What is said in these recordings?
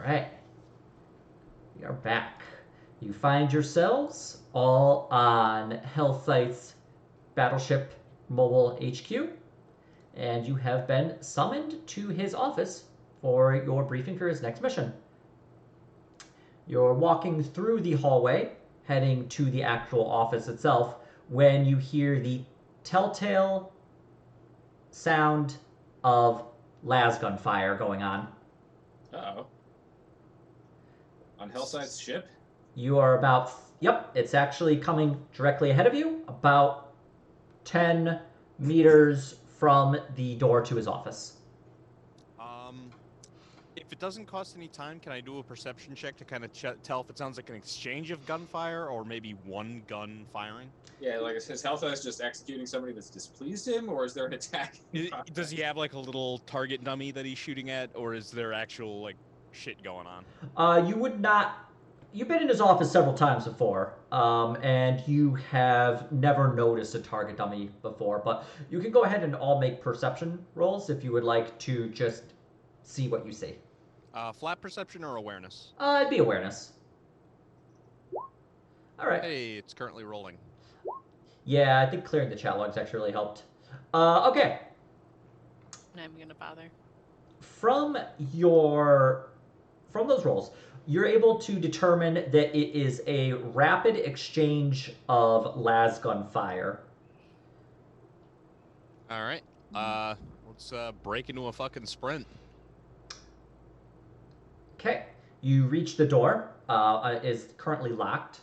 right. We are back. You find yourselves all on Hellsight's Battleship Mobile HQ, and you have been summoned to his office for your briefing for his next mission. You're walking through the hallway, heading to the actual office itself, when you hear the telltale sound of las gunfire going on. Uh-oh. On Hellside's ship? You are about... Yep, it's actually coming directly ahead of you, about 10 meters from the door to his office. If it doesn't cost any time, can I do a perception check to kind of tell if it sounds like an exchange of gunfire or maybe one gun firing? Yeah, like, is Hellside just executing somebody that's displeased him, or is there an attack? Does he have, like, a little target dummy that he's shooting at, or is there actual, like, shit going on? You would not... You've been in his office several times before, and you have never noticed a target dummy before, but you can go ahead and all make perception rolls if you would like to just see what you see. Flat perception or awareness? It'd be awareness. All right. Hey, it's currently rolling. Yeah, I think clearing the chat logs actually really helped. Okay. I'm gonna bother. From those rolls, you're able to determine that it is a rapid exchange of las gunfire. All right. Let's break into a fucking sprint. Okay. You reach the door. It is currently locked.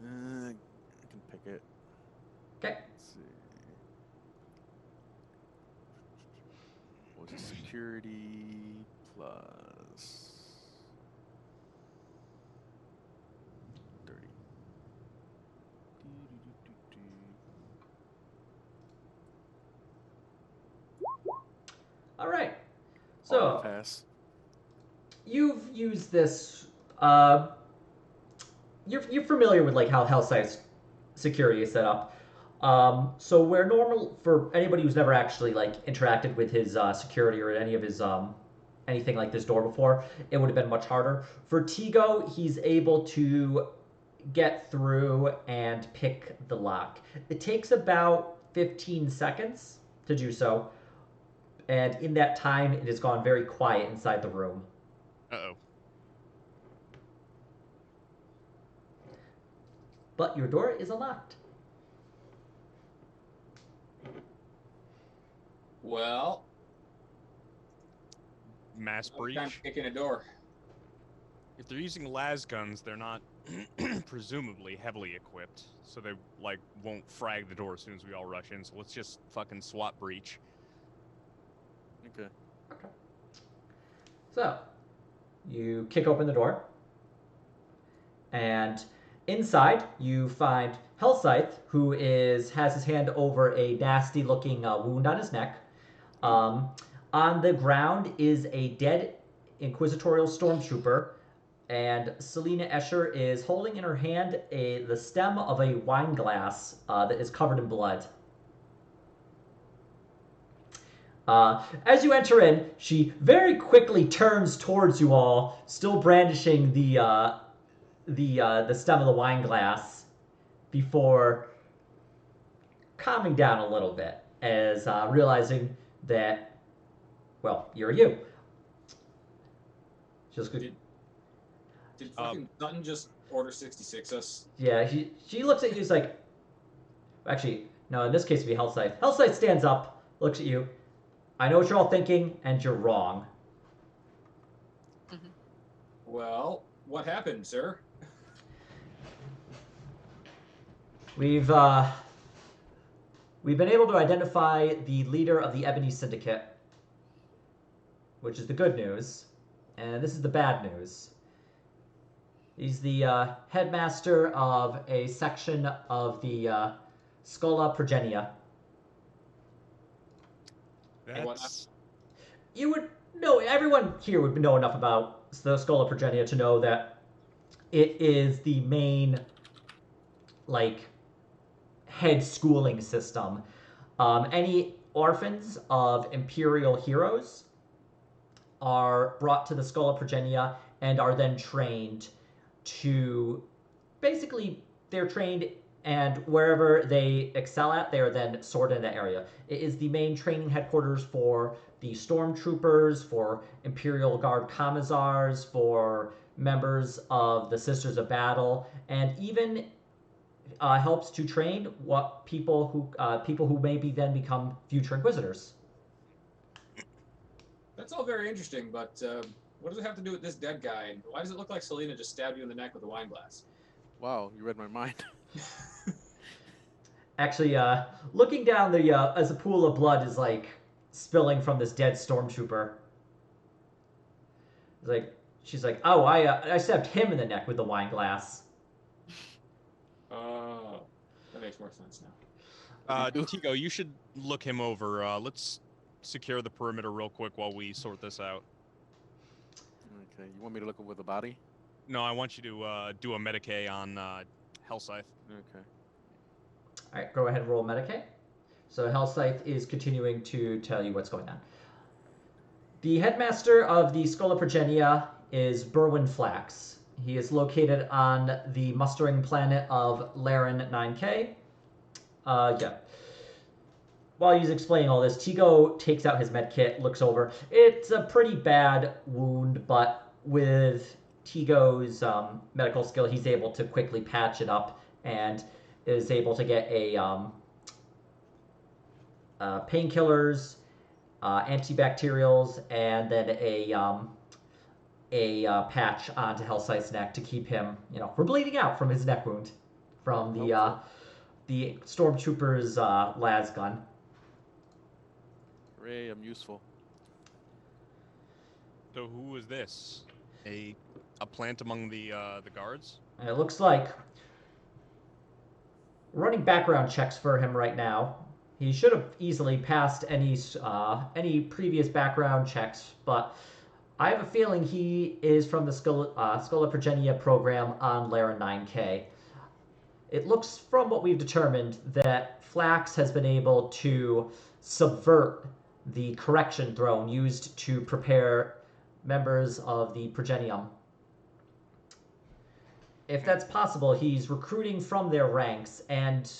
I can pick it. Okay. Let's see. What's security plus 30? All right. So pass. You've used this. You're familiar with like how Hellsight's security is set up. So where normal for anybody who's never actually like interacted with his security or any of his anything like this door before, it would have been much harder. For Tigo, he's able to get through and pick the lock. It takes about 15 seconds to do so, and in that time, it has gone very quiet inside the room. Uh-oh. But your door is unlocked. Well, Mass breach. I'm kicking a door. If they're using las guns, they're not presumably heavily equipped, so they like won't frag the door as soon as we all rush in. So let's just fucking swap breach. Okay. So, you kick open the door, and inside you find Hellscythe, who has his hand over a nasty-looking wound on his neck. On the ground is a dead Inquisitorial Stormtrooper, and Selena Escher is holding in her hand the stem of a wine glass that is covered in blood. As you enter in, she very quickly turns towards you all, still brandishing the stem of the wine glass, before calming down a little bit, as realizing that, well, you're you. Just good. Did fucking Sutton just order 66 us? Yeah, she looks at you. She's like, actually, no. In this case, it'd be Hellscythe. Hellscythe stands up, looks at you. I know what you're all thinking, and you're wrong. Mm-hmm. Well, what happened, sir? We've been able to identify the leader of the Ebony Syndicate, which is the good news, and this is the bad news. He's the headmaster of a section of the Scola Progenia. You would know, everyone here would know enough about the Scola Progenia to know that it is the main, like, head schooling system. Any orphans of Imperial heroes are brought to the Schola Progenia and are then trained to basically they're trained and wherever they excel at, they are then sorted in that area. It is the main training headquarters for the stormtroopers, for Imperial Guard commissars, for members of the Sisters of Battle, and even helps to train what people who maybe then become future Inquisitors. That's all very interesting, but what does it have to do with this dead guy? And why does it look like Selena just stabbed you in the neck with a wine glass? Wow, you read my mind. Actually, looking down the as a pool of blood is like spilling from this dead stormtrooper. It's like she's like, oh, I stabbed him in the neck with the wine glass. Oh, that makes more sense now. Tigo, you should look him over. Let's secure the perimeter real quick while we sort this out. Okay, you want me to look over the body? No, I want you to do a Medicae on Hellscythe. Okay. All right, go ahead and roll Medicaid. So Hellscythe is continuing to tell you what's going on. The headmaster of the Schola Progenia is Berwyn Flax. He is located on the mustering planet of Laran 9K. Yeah. While he's explaining all this, Tigo takes out his med kit, looks over. It's a pretty bad wound, but with Tigo's medical skill, he's able to quickly patch it up and is able to get a painkillers, antibacterials, and then a patch onto Hellscythe's neck to keep him, from bleeding out from his neck wound from the stormtrooper's las gun. Hooray, I'm useful. So who is this? A plant among the guards? And it looks like running background checks for him right now. He should have easily passed any previous background checks, but I have a feeling he is from the Schola Progenia program on Laran 9K. It looks from what we've determined that Flax has been able to subvert the correction throne used to prepare members of the Progenium. If that's possible, he's recruiting from their ranks and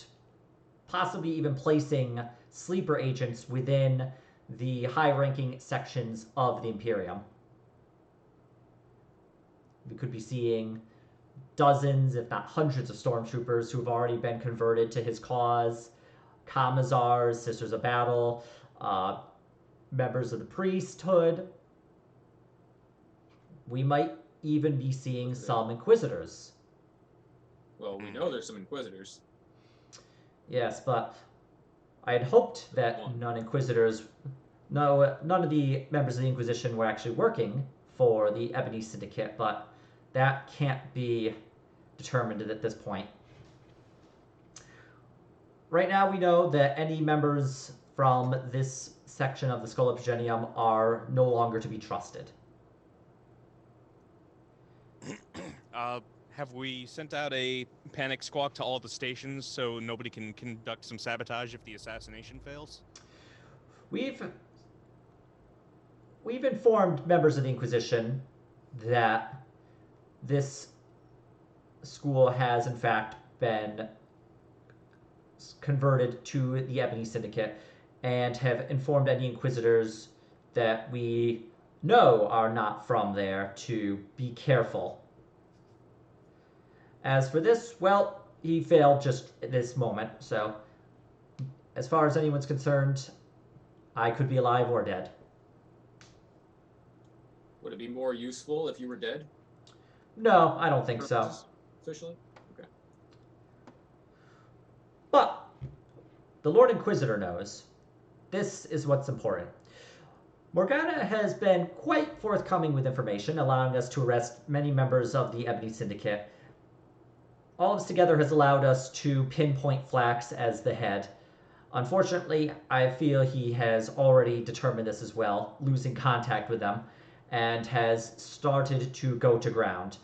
possibly even placing sleeper agents within the high-ranking sections of the Imperium. We could be seeing dozens, if not hundreds, of stormtroopers who have already been converted to his cause, commissars, Sisters of Battle, members of the priesthood. We might even be seeing some Inquisitors. Well, we know there's some Inquisitors. Yes, but I had hoped that none of the members of the Inquisition were actually working for the Ebony Syndicate, but that can't be determined at this point. Right now, we know that any members from this section of the Schola Progenium are no longer to be trusted. Have we sent out a panic squawk to all the stations so nobody can conduct some sabotage if the assassination fails? We've informed members of the Inquisition that this school has in fact been converted to the Ebony Syndicate and have informed any Inquisitors that we know are not from there to be careful. As for this, well, he failed just at this moment, so as far as anyone's concerned, I could be alive or dead. Would it be more useful if you were dead? No, I don't think so. Officially? Okay. But the Lord Inquisitor knows. This is what's important. Morgana has been quite forthcoming with information, allowing us to arrest many members of the Ebony Syndicate. All of this together has allowed us to pinpoint Flax as the head. Unfortunately, I feel he has already determined this as well, losing contact with them, and has started to go to ground.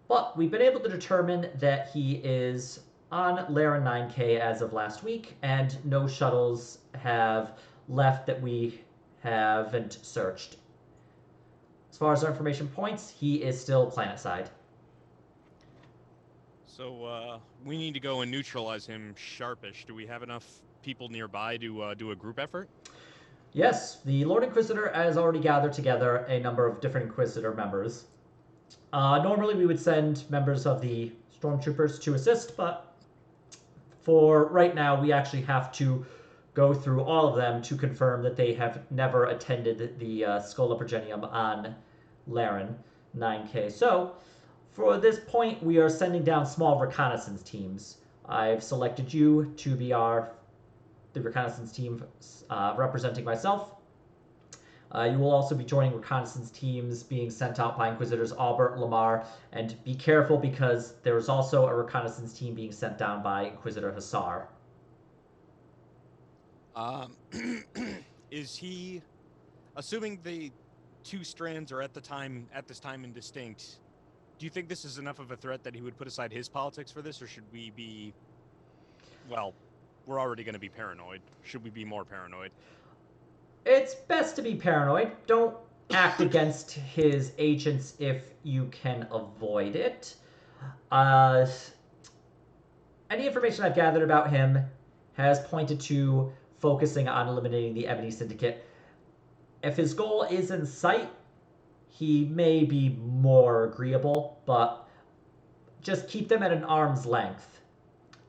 But we've been able to determine that he is on Laran 9K as of last week, and no shuttles have left that we haven't searched. far as our information points, he is still planetside. So we need to go and neutralize him sharpish. Do we have enough people nearby to do a group effort? Yes, the Lord Inquisitor has already gathered together a number of different Inquisitor members. Normally we would send members of the Stormtroopers to assist, but for right now we actually have to go through all of them to confirm that they have never attended the Schola Progenium on Laran 9K. So, for this point, we are sending down small reconnaissance teams. I've selected you to be the reconnaissance team representing myself. You will also be joining reconnaissance teams being sent out by Inquisitors Albert, Lamar, and be careful because there is also a reconnaissance team being sent down by Inquisitor Hassar. Is he, assuming the two strands are at this time indistinct, do you think this is enough of a threat that he would put aside his politics for this, or should we be, well, we're already going to be paranoid. Should we be more paranoid? It's best to be paranoid. Don't act against his agents if you can avoid it. Any information I've gathered about him has pointed to focusing on eliminating the Ebony Syndicate. If his goal is in sight, he may be more agreeable, but just keep them at an arm's length.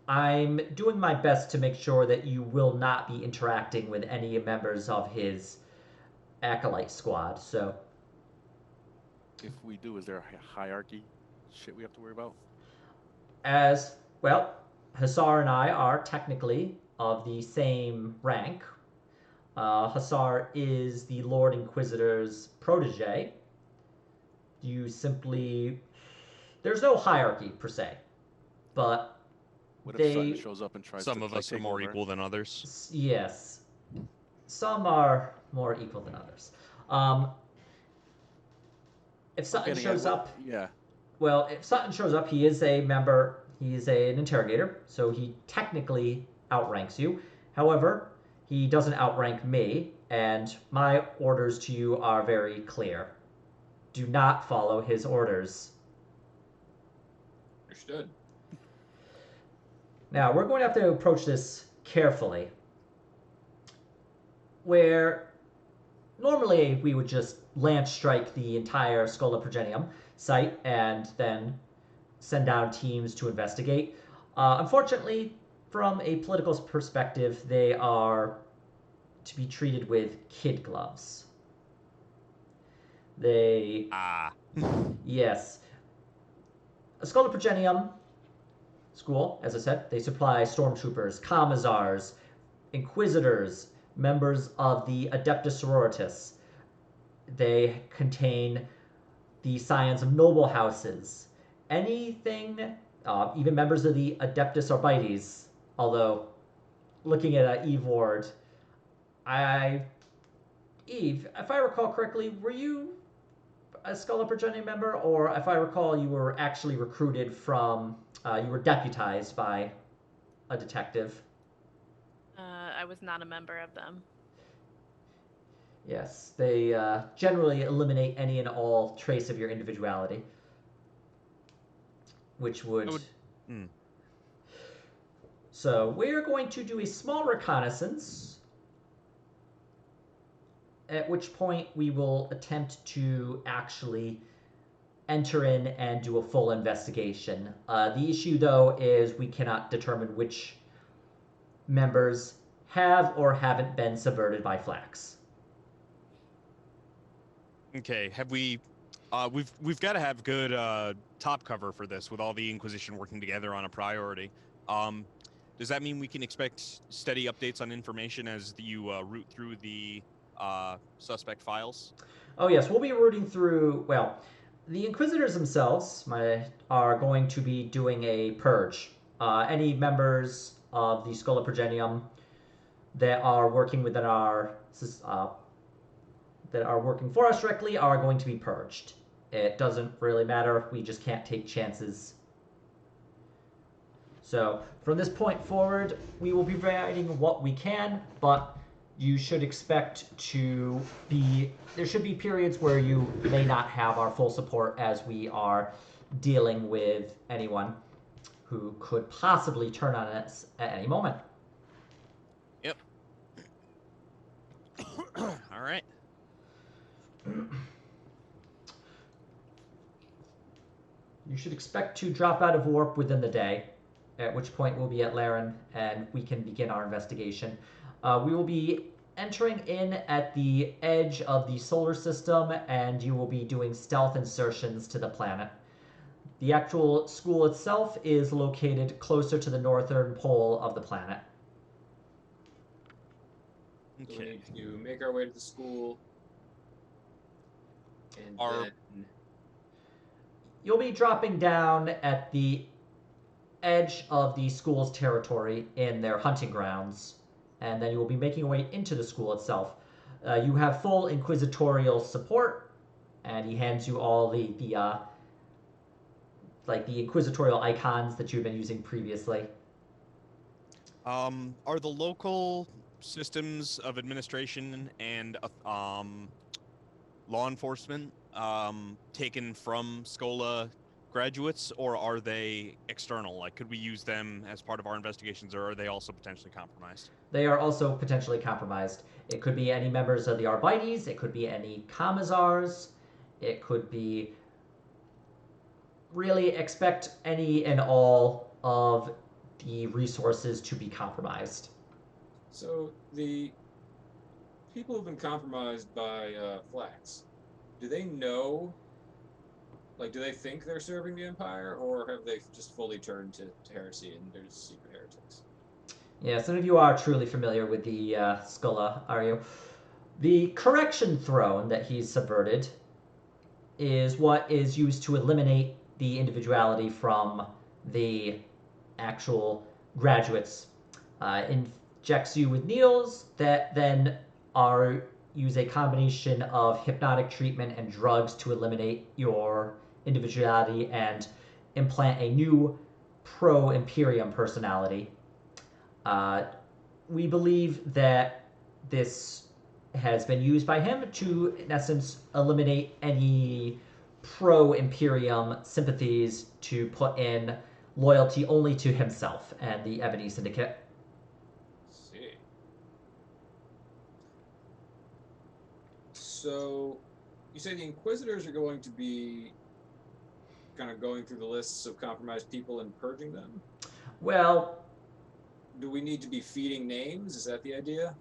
I'm doing my best to make sure that you will not be interacting with any members of his Acolyte squad, so... If we do, is there a hierarchy shit we have to worry about? As, well, Hassar and I are technically of the same rank. Hassar is the Lord Inquisitor's protege. You simply... There's no hierarchy, per se. But what if Sutton shows up and tries some to of us are more over? Equal than others. Yes. Some are more equal than others. If Sutton shows up... Yeah. Well, if Sutton shows up, he is a member... He's an interrogator, so he technically outranks you. However, he doesn't outrank me, and my orders to you are very clear. Do not follow his orders. Understood. Now, we're going to have to approach this carefully. Where normally we would just lance strike the entire Schola Progenium site and then send down teams to investigate. Unfortunately, from a political perspective, they are to be treated with kid gloves. They... Yes. Schola Progenium School, as I said, they supply stormtroopers, commissars, inquisitors, members of the Adeptus Sororitas. They contain the scions of noble houses. Anything, even members of the Adeptus Arbites, although looking at Eve Ward, Eve, if I recall correctly, were you a Schola Progenium member, or if I recall, you were actually recruited from, you were deputized by a detective? I was not a member of them. Yes, they generally eliminate any and all trace of your individuality, which would... So we're going to do a small reconnaissance, at which point we will attempt to actually enter in and do a full investigation. The issue, though, is we cannot determine which members have or haven't been subverted by Flax. Okay, have we've got to have good top cover for this with all the Inquisition working together on a priority. Does that mean we can expect steady updates on information as you root through the suspect files? Oh yes, we'll be rooting through, well, the Inquisitors themselves are going to be doing a purge. Any members of the Schola Progenium that are working within our that are working for us directly are going to be purged. It doesn't really matter. We just can't take chances. So from this point forward, we will be providing what we can, but you should expect to be. There should be periods where you may not have our full support as we are dealing with anyone who could possibly turn on us at any moment. Yep. All right. You should expect to drop out of warp within the day, at which point we'll be at Laran and we can begin our investigation. We will be entering in at the edge of the solar system, and you will be doing stealth insertions to the planet. The actual school itself is located closer to the northern pole of the planet. So we Okay. need to make our way to the school, and Are- then You'll be dropping down at the edge of the school's territory in their hunting grounds, and then you will be making your way into the school itself. You have full inquisitorial support, and he hands you all the inquisitorial icons that you've been using previously. Are the local systems of administration and law enforcement taken from Scola graduates, or are they external? Like, could we use them as part of our investigations, or are they also potentially compromised? They are also potentially compromised. It could be any members of the Arbites, it could be any Commissars, it could be really expect any and all of the resources to be compromised. so the people who've been compromised by Flax, do they know? Like, do they think they're serving the Empire, or have they just fully turned to Heresy and they're just secret heretics? Yeah, some of you are truly familiar with the Sculla, are you? The correction throne that he's subverted is what is used to eliminate the individuality from the actual graduates. Injects you with needles that then use a combination of hypnotic treatment and drugs to eliminate your individuality and implant a new pro-Imperium personality. We believe that this has been used by him to, in essence, eliminate any pro-Imperium sympathies to put in loyalty only to himself and the Ebony Syndicate. See. So, you say the Inquisitors are going to be kind of going through the lists of compromised people and purging them? Well, Do we need to be feeding names? Is that the idea?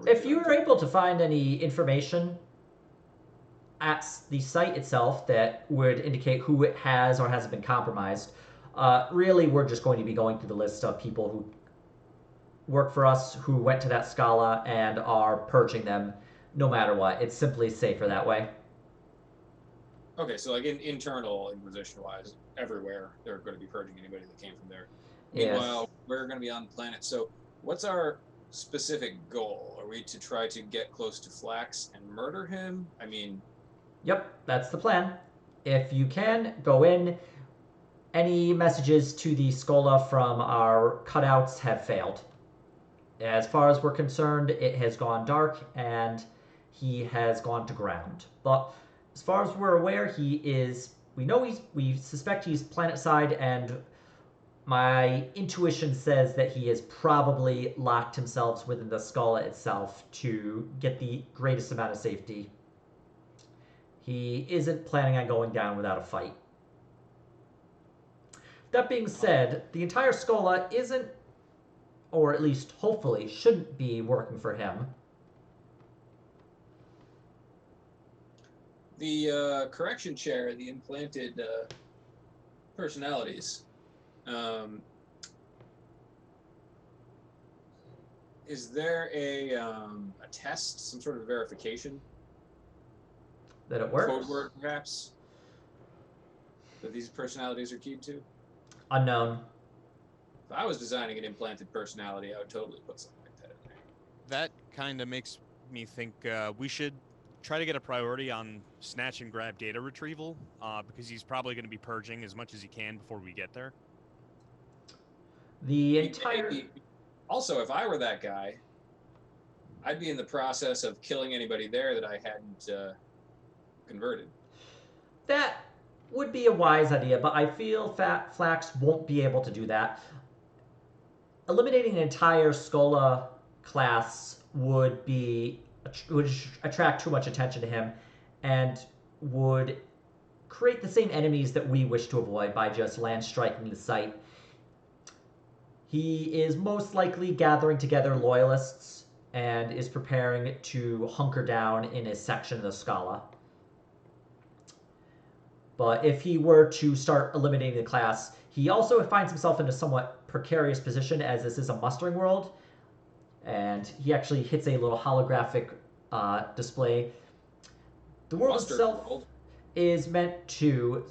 if you were able to find any information at the site itself that would indicate who it has or hasn't been compromised, really we're just going to be going through the list of people who work for us, who went to that Scala, and are purging them no matter what. It's simply safer that way. Okay, so like internal Inquisition-wise, everywhere they're going to be purging anybody that came from there. Yes. Meanwhile, we're going to be on planet. So, what's our specific goal? Are we to try to get close to Flax and murder him? I mean, Yep, that's the plan. If you can, go in. Any messages to the Scola from our cutouts have failed. As far as we're concerned, it has gone dark and he has gone to ground. But as far as we're aware, we suspect he's planet-side, and my intuition says that he has probably locked himself within the Scala itself to get the greatest amount of safety. He isn't planning on going down without a fight. That being said, the entire Scala isn't, or at least hopefully shouldn't be, working for him. the correction chair, the implanted personalities. Is there a test, some sort of verification? That it works? Code word, perhaps? That these personalities are keyed to? Unknown. If I was designing an implanted personality, I would totally put something like that in there. That kind of makes me think we should try to get a priority on snatch and grab data retrieval, because he's probably going to be purging as much as he can before we get there. The entire... Also, if I were that guy, I'd be in the process of killing anybody there that I hadn't converted. That would be a wise idea, but I feel Fat Flax won't be able to do that. Eliminating an entire Skola class would attract too much attention to him, and would create the same enemies that we wish to avoid by just land striking the site. He is most likely gathering together loyalists and is preparing to hunker down in a section of the Scala. But if he were to start eliminating the class, he also finds himself in a somewhat precarious position, as this is a mustering world, and he actually hits a little holographic display. The world Mustard itself world. is meant to...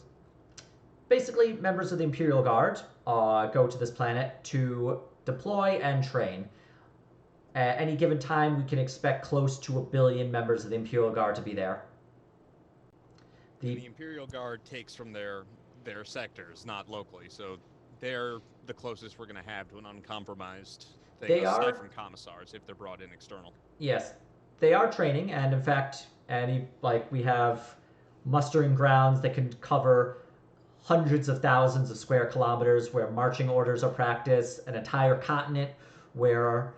Basically, members of the Imperial Guard go to this planet to deploy and train. At any given time, we can expect close to 1 billion members of the Imperial Guard to be there. The Imperial Guard takes from their sectors, not locally, so they're the closest we're going to have to an uncompromised thing, They aside are- from commissars, if they're brought in external. Yes, they are training, and in fact, we have mustering grounds that can cover hundreds of thousands of square kilometers where marching orders are practiced, an entire continent where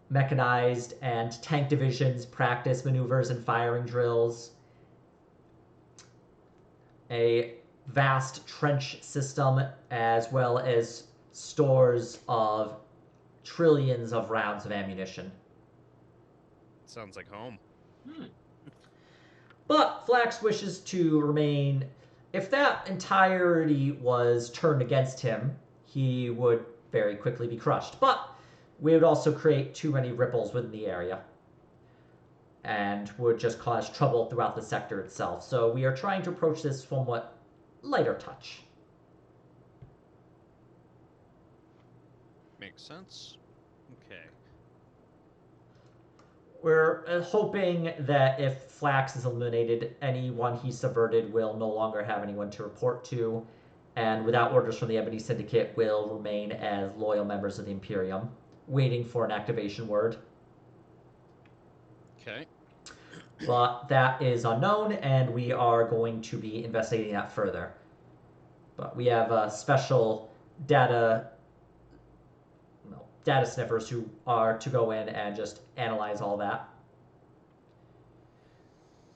mechanized and tank divisions practice maneuvers and firing drills, a vast trench system, as well as stores of trillions of rounds of ammunition. Sounds like home. But Flax wishes to remain... If that entirety was turned against him, he would very quickly be crushed. But we would also create too many ripples within the area, and would just cause trouble throughout the sector itself. So we are trying to approach this somewhat lighter touch. Makes sense. Okay. We're hoping that if Flax is eliminated, anyone he subverted will no longer have anyone to report to, and without orders from the Ebony Syndicate will remain as loyal members of the Imperium, waiting for an activation word. Okay. But that is unknown, and we are going to be investigating that further. But we have special data sniffers who are to go in and just analyze all that.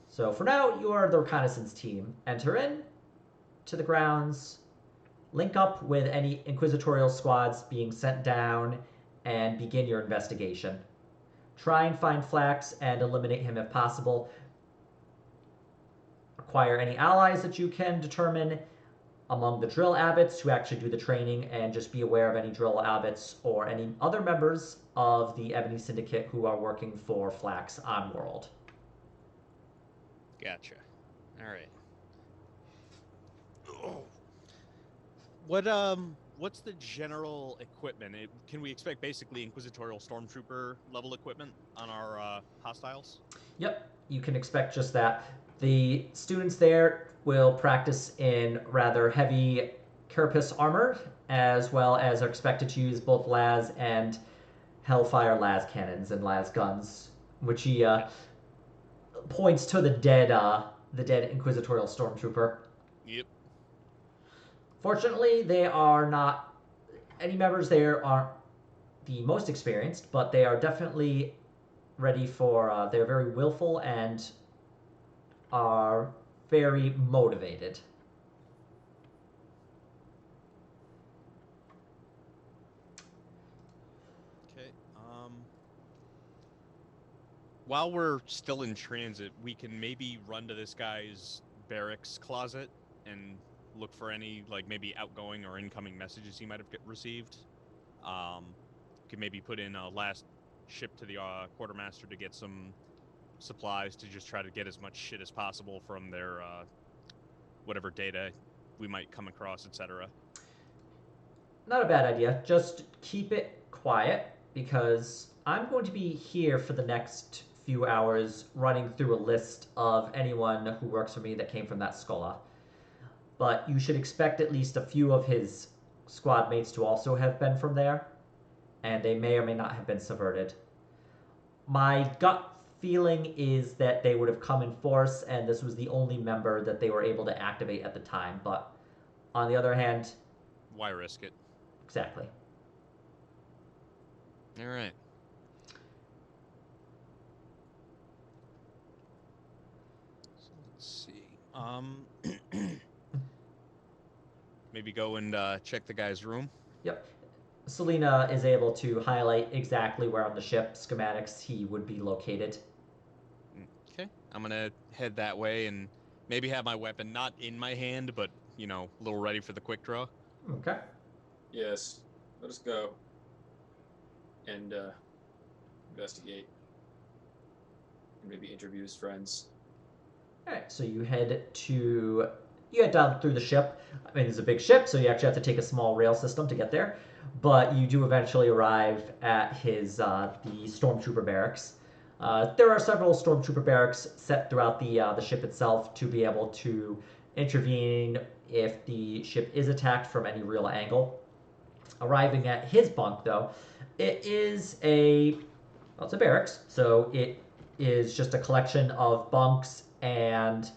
So for now, you are the reconnaissance team. Enter in to the grounds, link up with any inquisitorial squads being sent down, and begin your investigation. Try and find Flax and eliminate him if possible. Acquire any allies that you can determine among the drill abbots who actually do the training, and just be aware of any drill abbots or any other members of the Ebony Syndicate who are working for Flax on world. Gotcha. All right. What's the general equipment? Can we expect basically inquisitorial stormtrooper level equipment on our hostiles? Yep, you can expect just that. The students there will practice in rather heavy carapace armor, as well as are expected to use both las and Hellfire las cannons and las guns, which he points to the dead inquisitorial stormtrooper. Yep. Fortunately, they are not... Any members there aren't the most experienced, but they are definitely ready for... they're very willful and are very motivated. Okay. While we're still in transit, we can maybe run to this guy's barracks closet and look for any, like, maybe outgoing or incoming messages he might have received. Could maybe put in a last ship to the quartermaster to get some supplies to just try to get as much shit as possible from their whatever data we might come across, etc. Not a bad idea. Just keep it quiet, because I'm going to be here for the next few hours running through a list of anyone who works for me that came from that Skola. But you should expect at least a few of his squad mates to also have been from there, and they may or may not have been subverted. My gut feeling is that they would have come in force, and this was the only member that they were able to activate at the time. But on the other hand, Why risk it? exactly. All right. So let's see. Maybe go and check the guy's room. Yep. Selena is able to highlight exactly where on the ship schematics he would be located. Okay. I'm gonna head that way and maybe have my weapon not in my hand, but a little ready for the quick draw. Okay. Yes. Let us go. And investigate. And maybe interview his friends. Alright, so you head down through the ship. I mean, it's a big ship, so you actually have to take a small rail system to get there. But you do eventually arrive at the stormtrooper barracks. There are several stormtrooper barracks set throughout the ship itself to be able to intervene if the ship is attacked from any real angle. Arriving at his bunk, though, it's a barracks, so it is just a collection of bunks and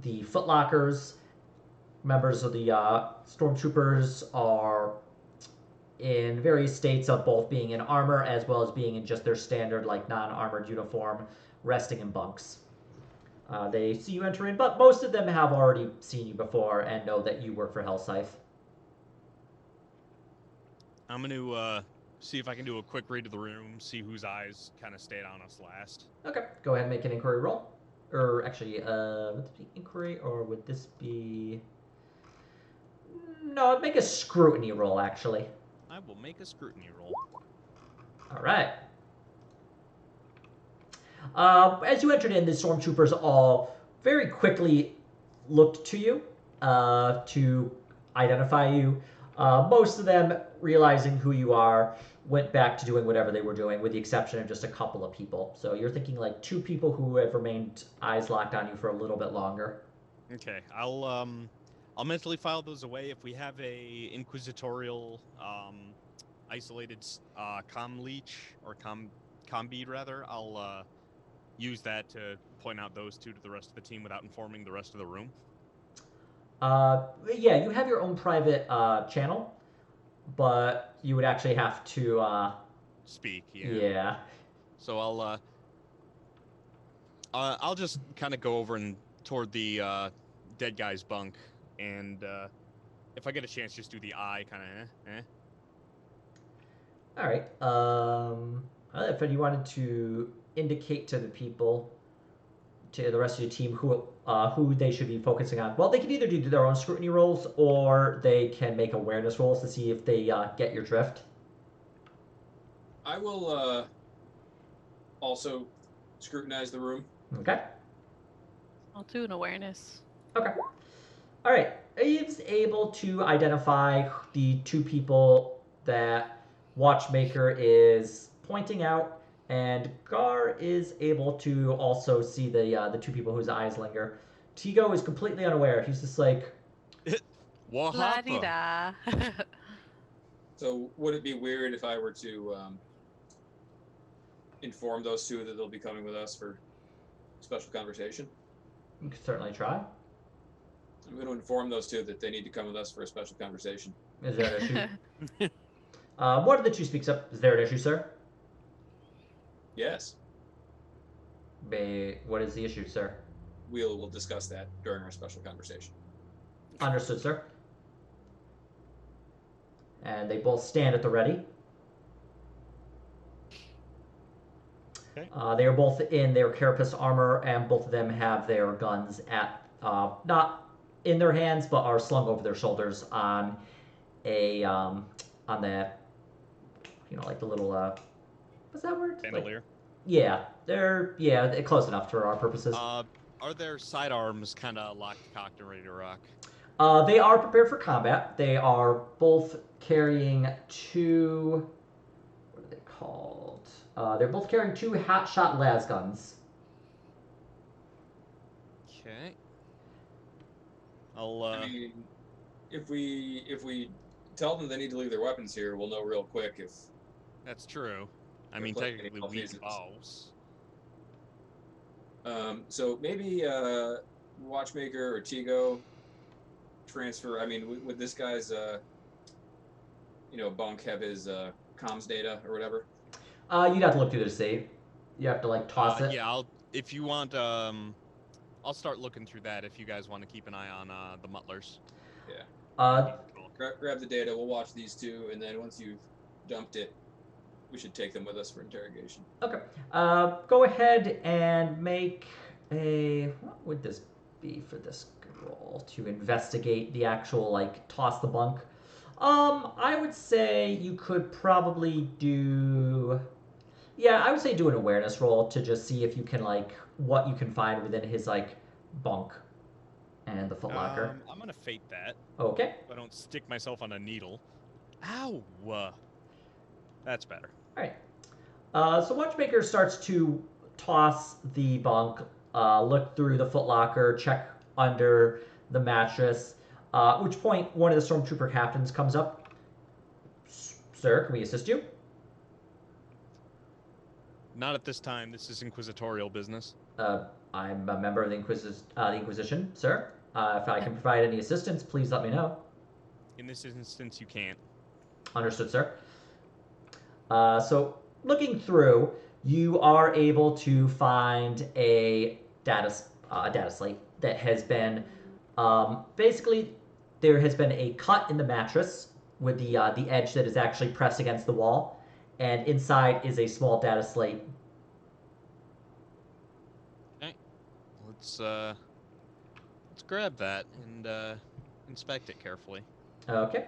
the footlockers. Members of the stormtroopers are in various states of both being in armor as well as being in just their standard non-armored uniform, resting in bunks. They see you enter in, but most of them have already seen you before and know that you work for Hellscythe. I'm gonna see if I can do a quick read of the room, see whose eyes kind of stayed on us last. Okay, go ahead and make an inquiry roll. Or actually, would this be inquiry or would this be... No, make a scrutiny roll, actually. I will make a scrutiny roll. All right. As you entered in, the stormtroopers all very quickly looked to you to identify you. Most of them, realizing who you are, went back to doing whatever they were doing, with the exception of just a couple of people. So you're thinking like 2 people who have remained eyes locked on you for a little bit longer. Okay, I'll mentally file those away. If we have a inquisitorial isolated comm leech or comm bead rather, I'll use that to point out those 2 to the rest of the team without informing the rest of the room. Yeah, you have your own private channel, but you would actually have to speak. Yeah. So I'll just kind of go over and toward the dead guy's bunk, and if I get a chance, just do the eye kind of. All right. If you wanted to indicate to the people, to the rest of your team, who they should be focusing on, well, they can either do their own scrutiny rolls or they can make awareness rolls to see if they get your drift. I will also scrutinize the room. Okay. I'll do an awareness. Okay. All right. Eve's able to identify the 2 people that Watchmaker is pointing out, and Gar is able to also see the 2 people whose eyes linger. Tigo is completely unaware. He's just like, What happened? La-di-da. So would it be weird if I were to inform those 2 that they'll be coming with us for special conversation? you can certainly try. I'm going to inform those 2 that they need to come with us for a special conversation. Is there an issue? One of the 2 speaks up. Is there an issue, sir? Yes. What is the issue, sir? We'll discuss that during our special conversation. Understood, sir. And they both stand at the ready. Okay. They are both in their carapace armor, and both of them have their guns at not in their hands, but are slung over their shoulders on a on the like the little what's that word? Bandolier. They're close enough for our purposes. Are their sidearms kind of locked, cocked, and ready to rock? They are prepared for combat. They are both carrying 2. What are they called? They're both carrying 2 hot-shot las guns. Okay. I'll. I mean, if we tell them they need to leave their weapons here, we'll know real quick if. That's true. I mean, Reflecting technically, all we phases. boss. So maybe Watchmaker or Tigo transfer. I mean, would this guy's bunk have his comms data or whatever? You'd have to look through the save. You have to like toss it. Yeah, if you want, I'll start looking through that if you guys want to keep an eye on the Mutlers. Yeah. Grab the data. We'll watch these two, and then once you've dumped it, we should take them with us for interrogation. Okay. Go ahead and make a. What would this be for this roll to investigate the actual like toss the bunk? I would say you could probably do. Yeah, I would say do an awareness roll to just see if you can like what you can find within his like bunk and the footlocker. I'm gonna fate that. Okay. So I don't stick myself on a needle. Ow! That's better. All right. So Watchmaker starts to toss the bunk, look through the footlocker, check under the mattress. At which point, one of the stormtrooper captains comes up. Sir, can we assist you? Not at this time. This is inquisitorial business. I'm a member of the Inquisition, sir. If I can provide any assistance, please let me know. In this instance, you can't. Understood, sir. So, looking through, you are able to find a data slate that has been basically there has been a cut in the mattress with the edge that is actually pressed against the wall, and inside is a small data slate. Okay, let's grab that and inspect it carefully. Okay.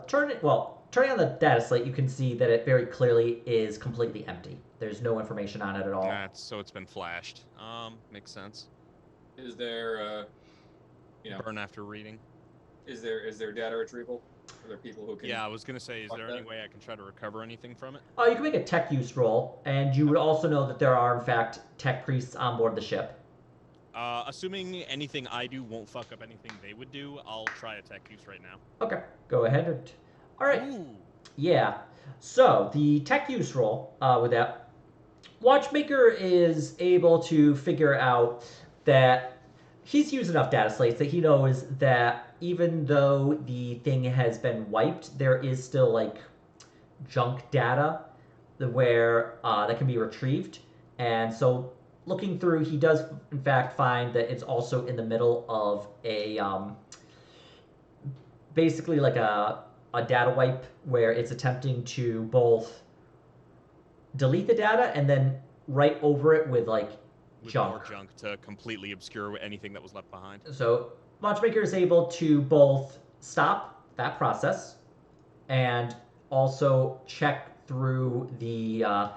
Turning on the data slate, you can see that it very clearly is completely empty. There's no information on it at all. So it's been flashed. Makes sense. Is there, Burn after reading. Is there data retrieval? Are there people who can? Yeah, I was gonna say, is there any that? way I can try to recover anything from it? You can make a tech use roll, and you would also know that there are, in fact, tech priests on board the ship. Assuming anything I do won't fuck up anything they would do, I'll try a tech use right now. Okay, go ahead. All right. Ooh. Yeah. So the tech use roll with that, Watchmaker is able to figure out that he's used enough data slates that he knows that even though the thing has been wiped, there is still like junk data where that can be retrieved, and so looking through, he does in fact find that it's also in the middle of a basically like a data wipe where it's attempting to both delete the data and then write over it with like junk. More junk to completely obscure anything that was left behind. So Watchmaker is able to both stop that process and also check through the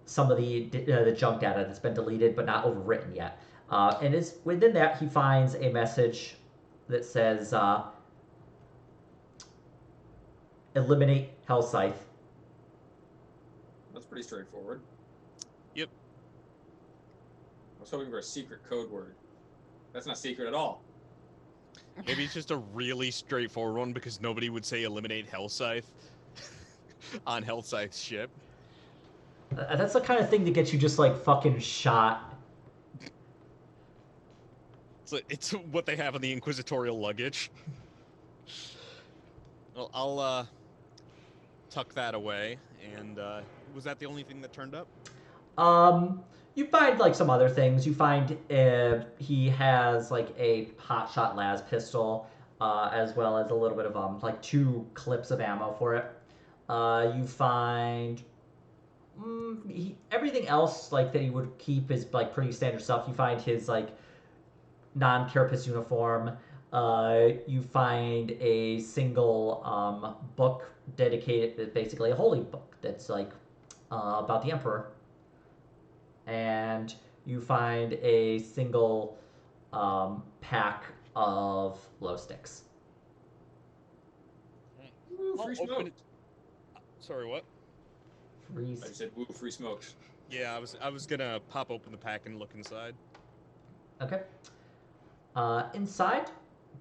some of the junk data that's been deleted but not overwritten yet. And within that, he finds a message that says, eliminate Hell Scythe. That's pretty straightforward. Yep. I was hoping for a secret code word. That's not secret at all. Maybe it's just a really straightforward one because nobody would say eliminate Hell Scythe on Hell Scythe's ship. That's the kind of thing that gets you just like fucking shot. It's what they have on the inquisitorial luggage. Well, I'll tuck that away. And was that the only thing that turned up? You find like some other things. You find he has like a hotshot las pistol, as well as a little bit of like 2 clips of ammo for it. You find everything else like that he would keep is like pretty standard stuff. You find his like non-carapace uniform. You find a single book dedicated, basically a holy book that's like about the Emperor. And you find a single pack of glow sticks. Woo, free smoke. Sorry, what? I just said woo, free smokes. Yeah, I was gonna pop open the pack and look inside. Okay. Inside,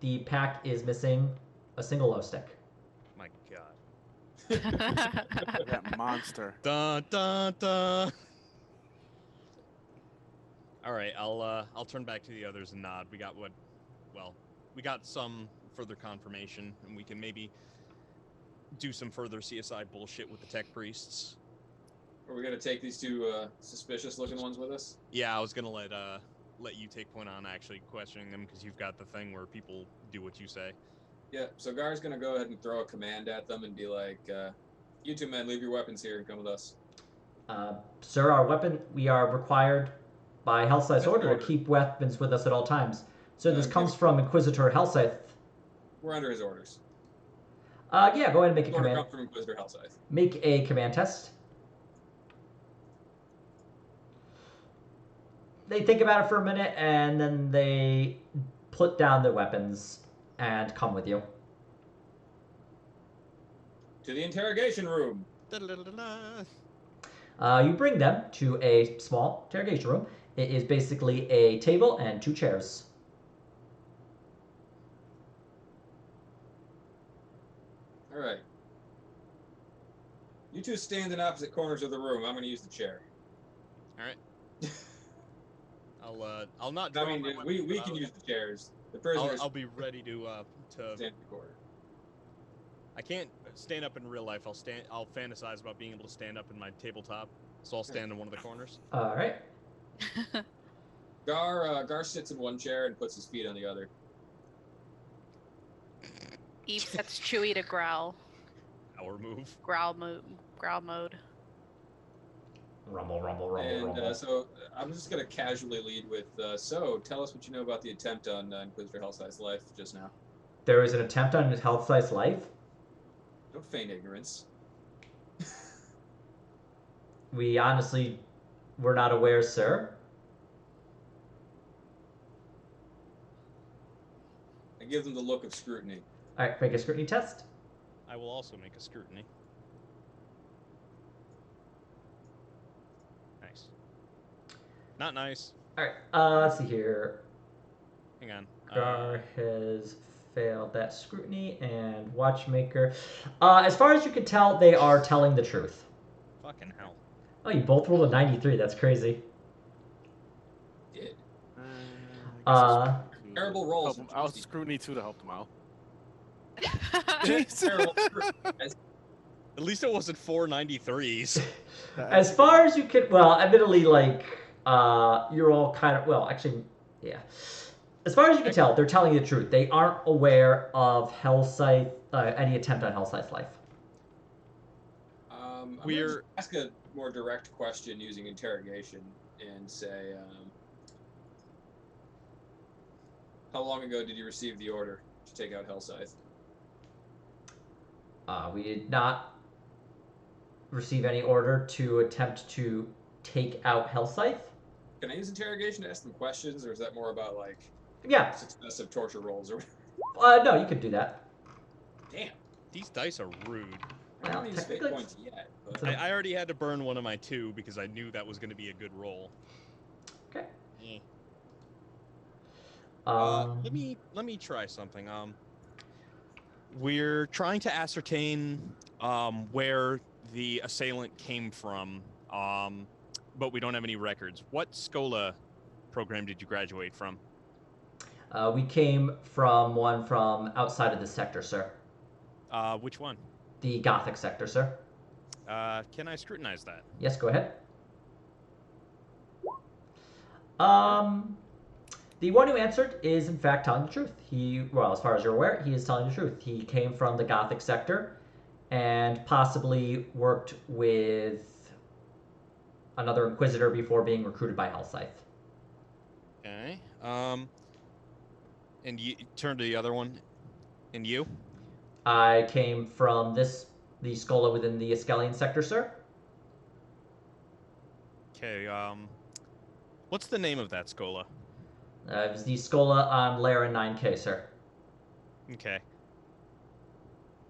the pack is missing a single glow stick. My God. That monster. Dun dun dun. All right, I'll turn back to the others and nod. We got we got some further confirmation, and we can maybe do some further CSI bullshit with the tech priests. Are we gonna take these two suspicious-looking ones with us? Yeah, I was gonna let you take point on actually questioning them because you've got the thing where people do what you say. Yeah. So Gar's gonna go ahead and throw a command at them and be like, "You two men, leave your weapons here and come with us." Sir, we are required by Hellscythe's That's order order. to keep weapons with us at all times. So this Okay. comes from Inquisitor Hellscythe. We're under his orders. Yeah, go ahead and make a Order command. comes from Inquisitor Hellscythe. Make a command test. They think about it for a minute, and then they put down their weapons and come with you. To the interrogation room. You bring them to a small interrogation room. It is basically a table and 2 chairs. All right. You two stand in opposite corners of the room. I'm gonna use the chair. All right. I'll not. I Draw mean, my we weapon, but can I'll- use the chairs. The prisoners I'll be ready to stand in the corner. I can't stand up in real life. I'll fantasize about being able to stand up in my tabletop, so I'll stand in one of the corners. All right. Gar sits in one chair and puts his feet on the other. Eve sets Chewie to growl. Our move. Growl mode. Growl mode. Rumble, rumble, rumble, And rumble. so I'm just gonna casually lead with, so tell us what you know about the attempt on Inquisitor Hellscythe's life just now. There was an attempt on his Hellscythe's life. Don't feign ignorance. We honestly were not aware, sir. I give them the look of scrutiny. All right, make a scrutiny test. I will also make a scrutiny. Nice. Not nice. All right, let's see here. Hang on. Gar has failed that scrutiny, and Watchmaker. As far as you can tell, they are telling the truth. Fucking hell. Oh, you both rolled a 93. That's crazy. Did. Terrible rolls. I'll scrutiny too to help them out. Terrible. At least it wasn't 4 93s. As far as you can, well, admittedly, like, you're all kind of, well, actually, yeah. As far as you can tell, they're telling you the truth. They aren't aware of Hellscythe, any attempt on Hellscythe's life. I'm gonna just ask a more direct question using interrogation and say, how long ago did you receive the order to take out Hellscythe? We did not receive any order to attempt to take out Hellscythe. Can I use interrogation to ask them questions, or is that more about, like, Yeah. successive torture rolls? Or No, you could do that. damn, These dice are rude. I Well, haven't used fate technically- points yet. But So- I already had to burn one of my 2 because I knew that was going to be a good roll. Okay. Eh. Um, Let me try something. We're trying to ascertain where the assailant came from, but we don't have any records. What Scola program did you graduate from? we came from one from outside of the sector, sir. Which one? The Gothic sector, sir. Can I scrutinize that? Yes, go ahead. The one who answered is in fact telling the truth. Well, as far as you're aware, he is telling the truth. He came from the Gothic sector and possibly worked with another Inquisitor before being recruited by Hellscythe. Okay. And you turn to the other one. And you? I came from the Scola within the Iskelian sector, sir. Okay. What's the name of that Scola? It was the Scola on Laran 9K, sir. Okay.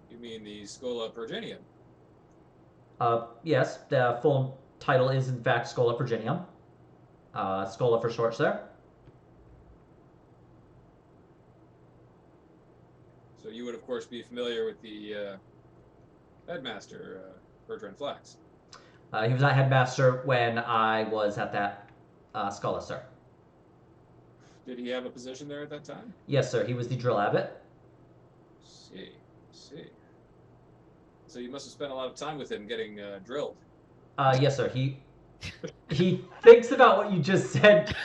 you mean the Scola Progenium? Yes, the full title is in fact Scola Progenium. Scola for short, sir. So you would, of course, be familiar with the headmaster, Bertrand Flax? He was not headmaster when I was at that scholar, sir. Did he have a position there at that time? Yes, sir. He was the drill abbot. See. So you must have spent a lot of time with him getting drilled. Yes, sir. He thinks about what you just said.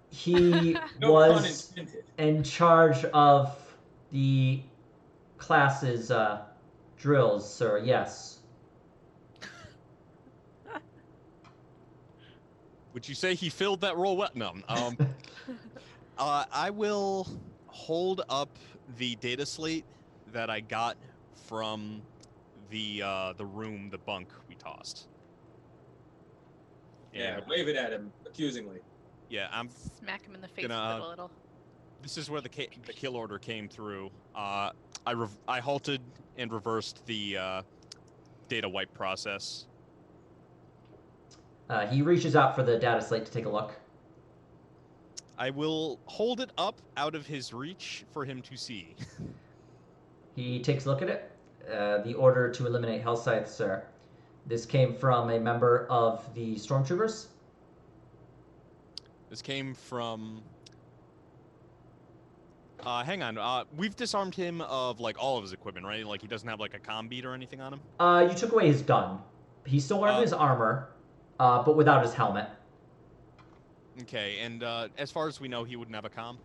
He No pun was intended. in charge of the class's drills, sir. Yes. Would you say he filled that role well? No. I will hold up the data slate that I got from the room, the bunk we tossed. Yeah, And, wave it at him accusingly. yeah, I'm. Smack him in the face Gonna, with it a little. This is where the kill order came through. I halted and reversed the data wipe process. He reaches out for the data slate to take a look. I will hold it up out of his reach for him to see. He takes a look at it. The order to eliminate Hell Scythe, sir. This came from a member of the Stormtroopers. This came from. Hang on. We've disarmed him of like all of his equipment, right? Like he doesn't have like a comm beat or anything on him. You took away his gun. He's still wearing his armor, but without his helmet. Okay, and as far as we know, he wouldn't have a comm.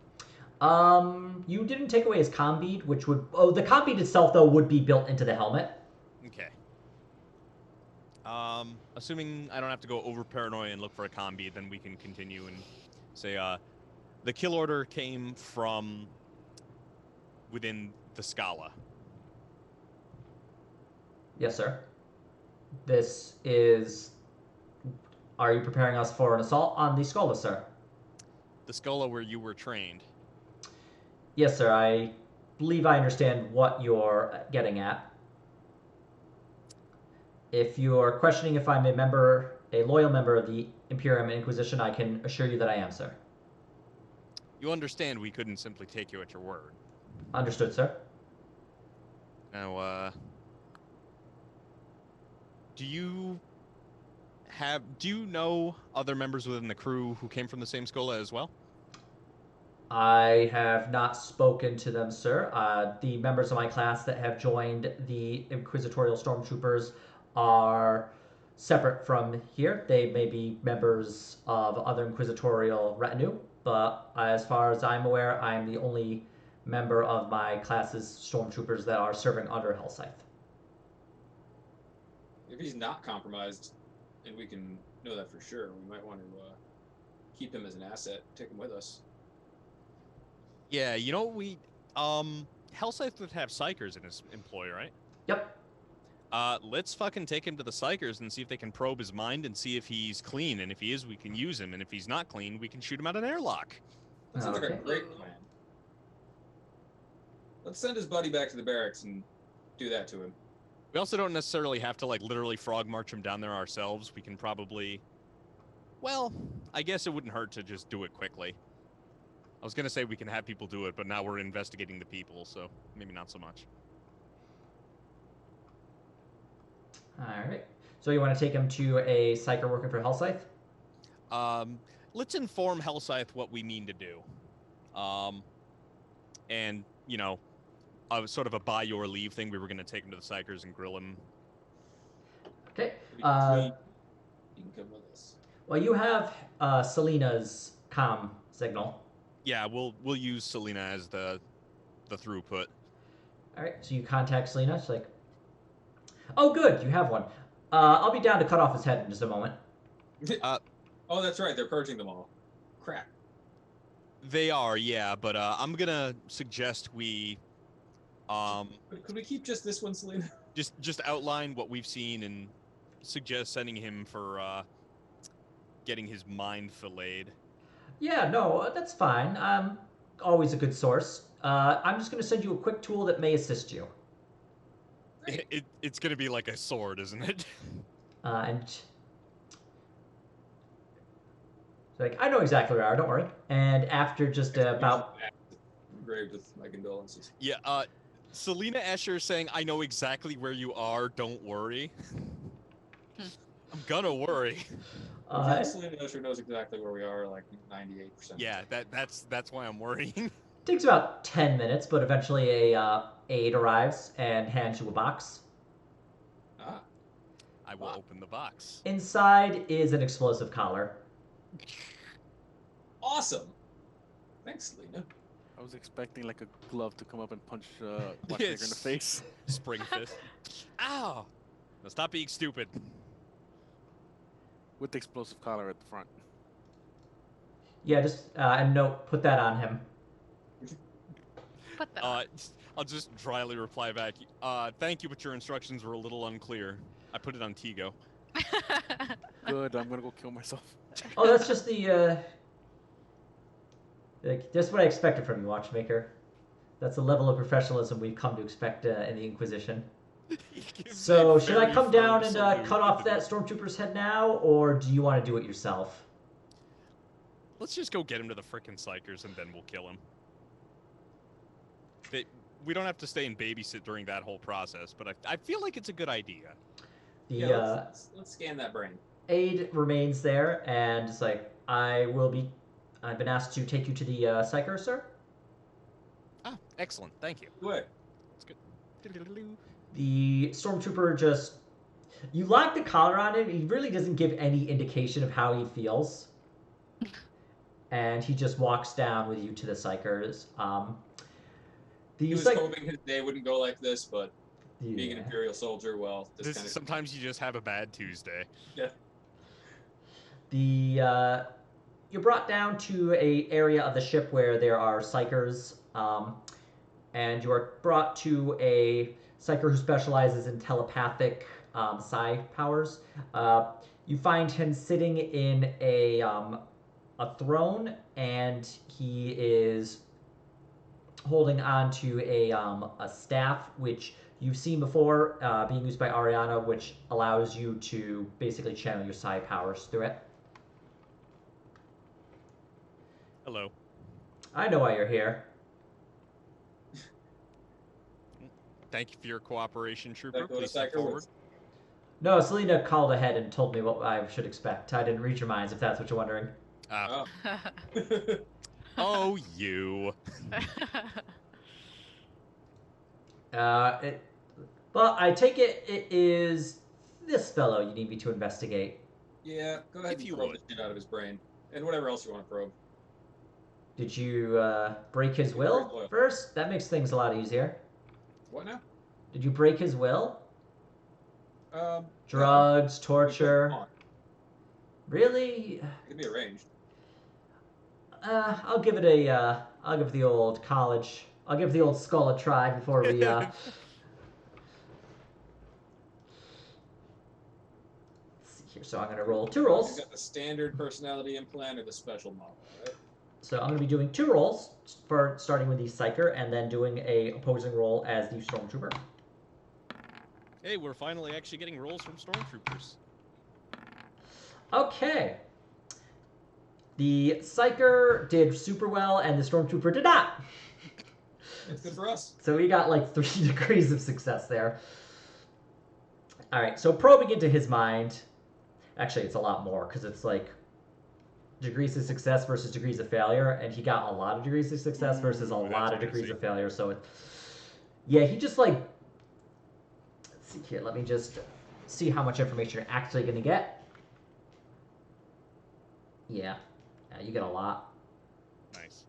You didn't take away his comm bead, which would. Oh, the comm bead itself though would be built into the helmet. Okay. Assuming I don't have to go over paranoia and look for a comm bead, then we can continue and say the kill order came from within the Scala. Yes, sir. This is. Are you preparing us for an assault on the Skola, sir? The Scala where you were trained. Yes, sir. I believe I understand what you're getting at. If you're questioning if I'm a loyal member of the Imperium Inquisition, I can assure you that I am, sir. You understand we couldn't simply take you at your word. Understood, sir. Now, do you know other members within the crew who came from the same Skola as well? I have not spoken to them, sir. The members of my class that have joined the Inquisitorial Stormtroopers are separate from here. They may be members of other Inquisitorial retinue, but as far as I'm aware, I'm the only member of my class's Stormtroopers that are serving under Hell Scythe. If he's not compromised, and we can know that for sure, we might want to keep him as an asset, take him with us. Yeah, you know, Hellscythe would have Psychers in his employ, right? Yep. Let's fucking take him to the Psychers and see if they can probe his mind and see if he's clean, and if he is, we can use him, and if he's not clean, we can shoot him out an airlock. That sounds like a Okay. great plan. Let's send his buddy back to the barracks and do that to him. We also don't necessarily have to, like, literally frog march him down there ourselves. We can probably... Well, I guess it wouldn't hurt to just do it quickly. I was going to say we can have people do it, but now we're investigating the people, so maybe not so much. Alright. So you want to take him to a psyker working for Hell Scythe? Let's inform Hellscythe what we mean to do. And, you know, sort of a buy your leave thing. We were going to take him to the Psychers and grill him. Okay. If he's clean, he can come with us. Well, you have Selena's comm signal. Yeah, we'll use Selena as the throughput. All right, so you contact Selena. She's like, "Oh, good, you have one. I'll be down to cut off his head in just a moment." Oh, that's right. They're purging them all. Crap. They are, yeah, but I'm gonna suggest we Could we keep just this one, Selena? just outline what we've seen and suggest sending him for getting his mind filleted. Yeah, no, that's fine. Always a good source. I'm just going to send you a quick tool that may assist you. It's gonna be like a sword, isn't it? And like, I know exactly where you are. Don't worry. And after just about engraved with my condolences. Yeah, Selena Escher saying, I know exactly where you are, don't worry. I'm gonna worry. I feel like Selena Usher knows exactly where we are, like 98%. Yeah, that's why I'm worrying. Takes about 10 minutes, but eventually a aide arrives and hands you a box. Ah, I will open the box. Inside is an explosive collar. awesome! Thanks, Selena. I was expecting like a glove to come up and punch Watchmaker in the face. Spring fist. Ow! Now stop being stupid. With the explosive collar at the front. Yeah, just a note. Put that on him. Put that on. I'll just dryly reply back. Thank you, but your instructions were a little unclear. I put it on Tigo. Good, I'm gonna go kill myself. Oh, that's just the. That's what I expected from you, Watchmaker. That's the level of professionalism we've come to expect in the Inquisition. So, should I come down and cut off that stormtrooper's head now, or do you want to do it yourself? Let's just go get him to the frickin' Psychers, and then we'll kill him. We don't have to stay and babysit during that whole process, but I feel like it's a good idea. Let's scan that brain. Aide remains there, and it's like, I've been asked to take you to the Psyker, sir. Ah, excellent. Thank you. What? It's good. The stormtrooper you lock the collar on him. He really doesn't give any indication of how he feels, and he just walks down with you to the Psychers. He was hoping his day wouldn't go like this, but being an Imperial soldier, well, sometimes you just have a bad Tuesday. Yeah. You're brought down to a area of the ship where there are Psychers, and you are brought to a Psyker who specializes in telepathic psi powers. You find him sitting in a throne, and he is holding on to a staff, which you've seen before being used by Ariana, which allows you to basically channel your psi powers through it. Hello. I know why you're here. Thank you for your cooperation, Trooper. Please step step forward. No, Selena called ahead and told me what I should expect. I didn't read your minds, if that's what you're wondering. Oh, you. Well, I take it is this fellow you need me to investigate. Yeah, go ahead and probe the shit out of his brain. And whatever else you want to probe. Did you break his will first? That makes things a lot easier. What now? Did you break his will? No. Drugs, torture. Really? It can be arranged. I'll give it I'll give the old college. I'll give the old skull a try before we. Let's see here. So I'm gonna roll 2 rolls. You got the standard personality implant or the special model, right? So I'm gonna be doing 2 rolls for starting with the Psyker, and then doing a opposing roll as the Stormtrooper. Hey, we're finally actually getting rolls from Stormtroopers. Okay. The Psyker did super well, and the Stormtrooper did not. It's good for us. So we got like 3 degrees of success there. All right, so probing into his mind. Actually, it's a lot more, because it's like degrees of success versus degrees of failure, and he got a lot of degrees of success versus a lot of degrees of failure. So, yeah, he just like. Let's see here. Let me just see how much information you're actually going to get. Yeah, you get a lot. Nice.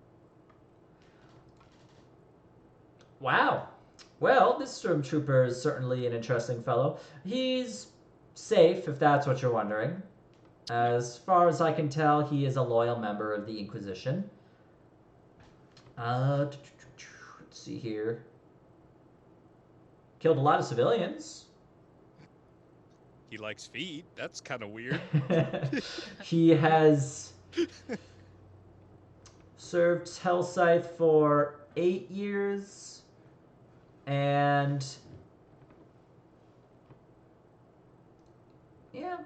Wow. Well, this Stormtrooper is certainly an interesting fellow. He's safe, if that's what you're wondering. As far as I can tell, he is a loyal member of the Inquisition. Let's see here. Killed a lot of civilians. He likes feet. That's kind of weird. He has served Hellscythe for 8 years, and yeah,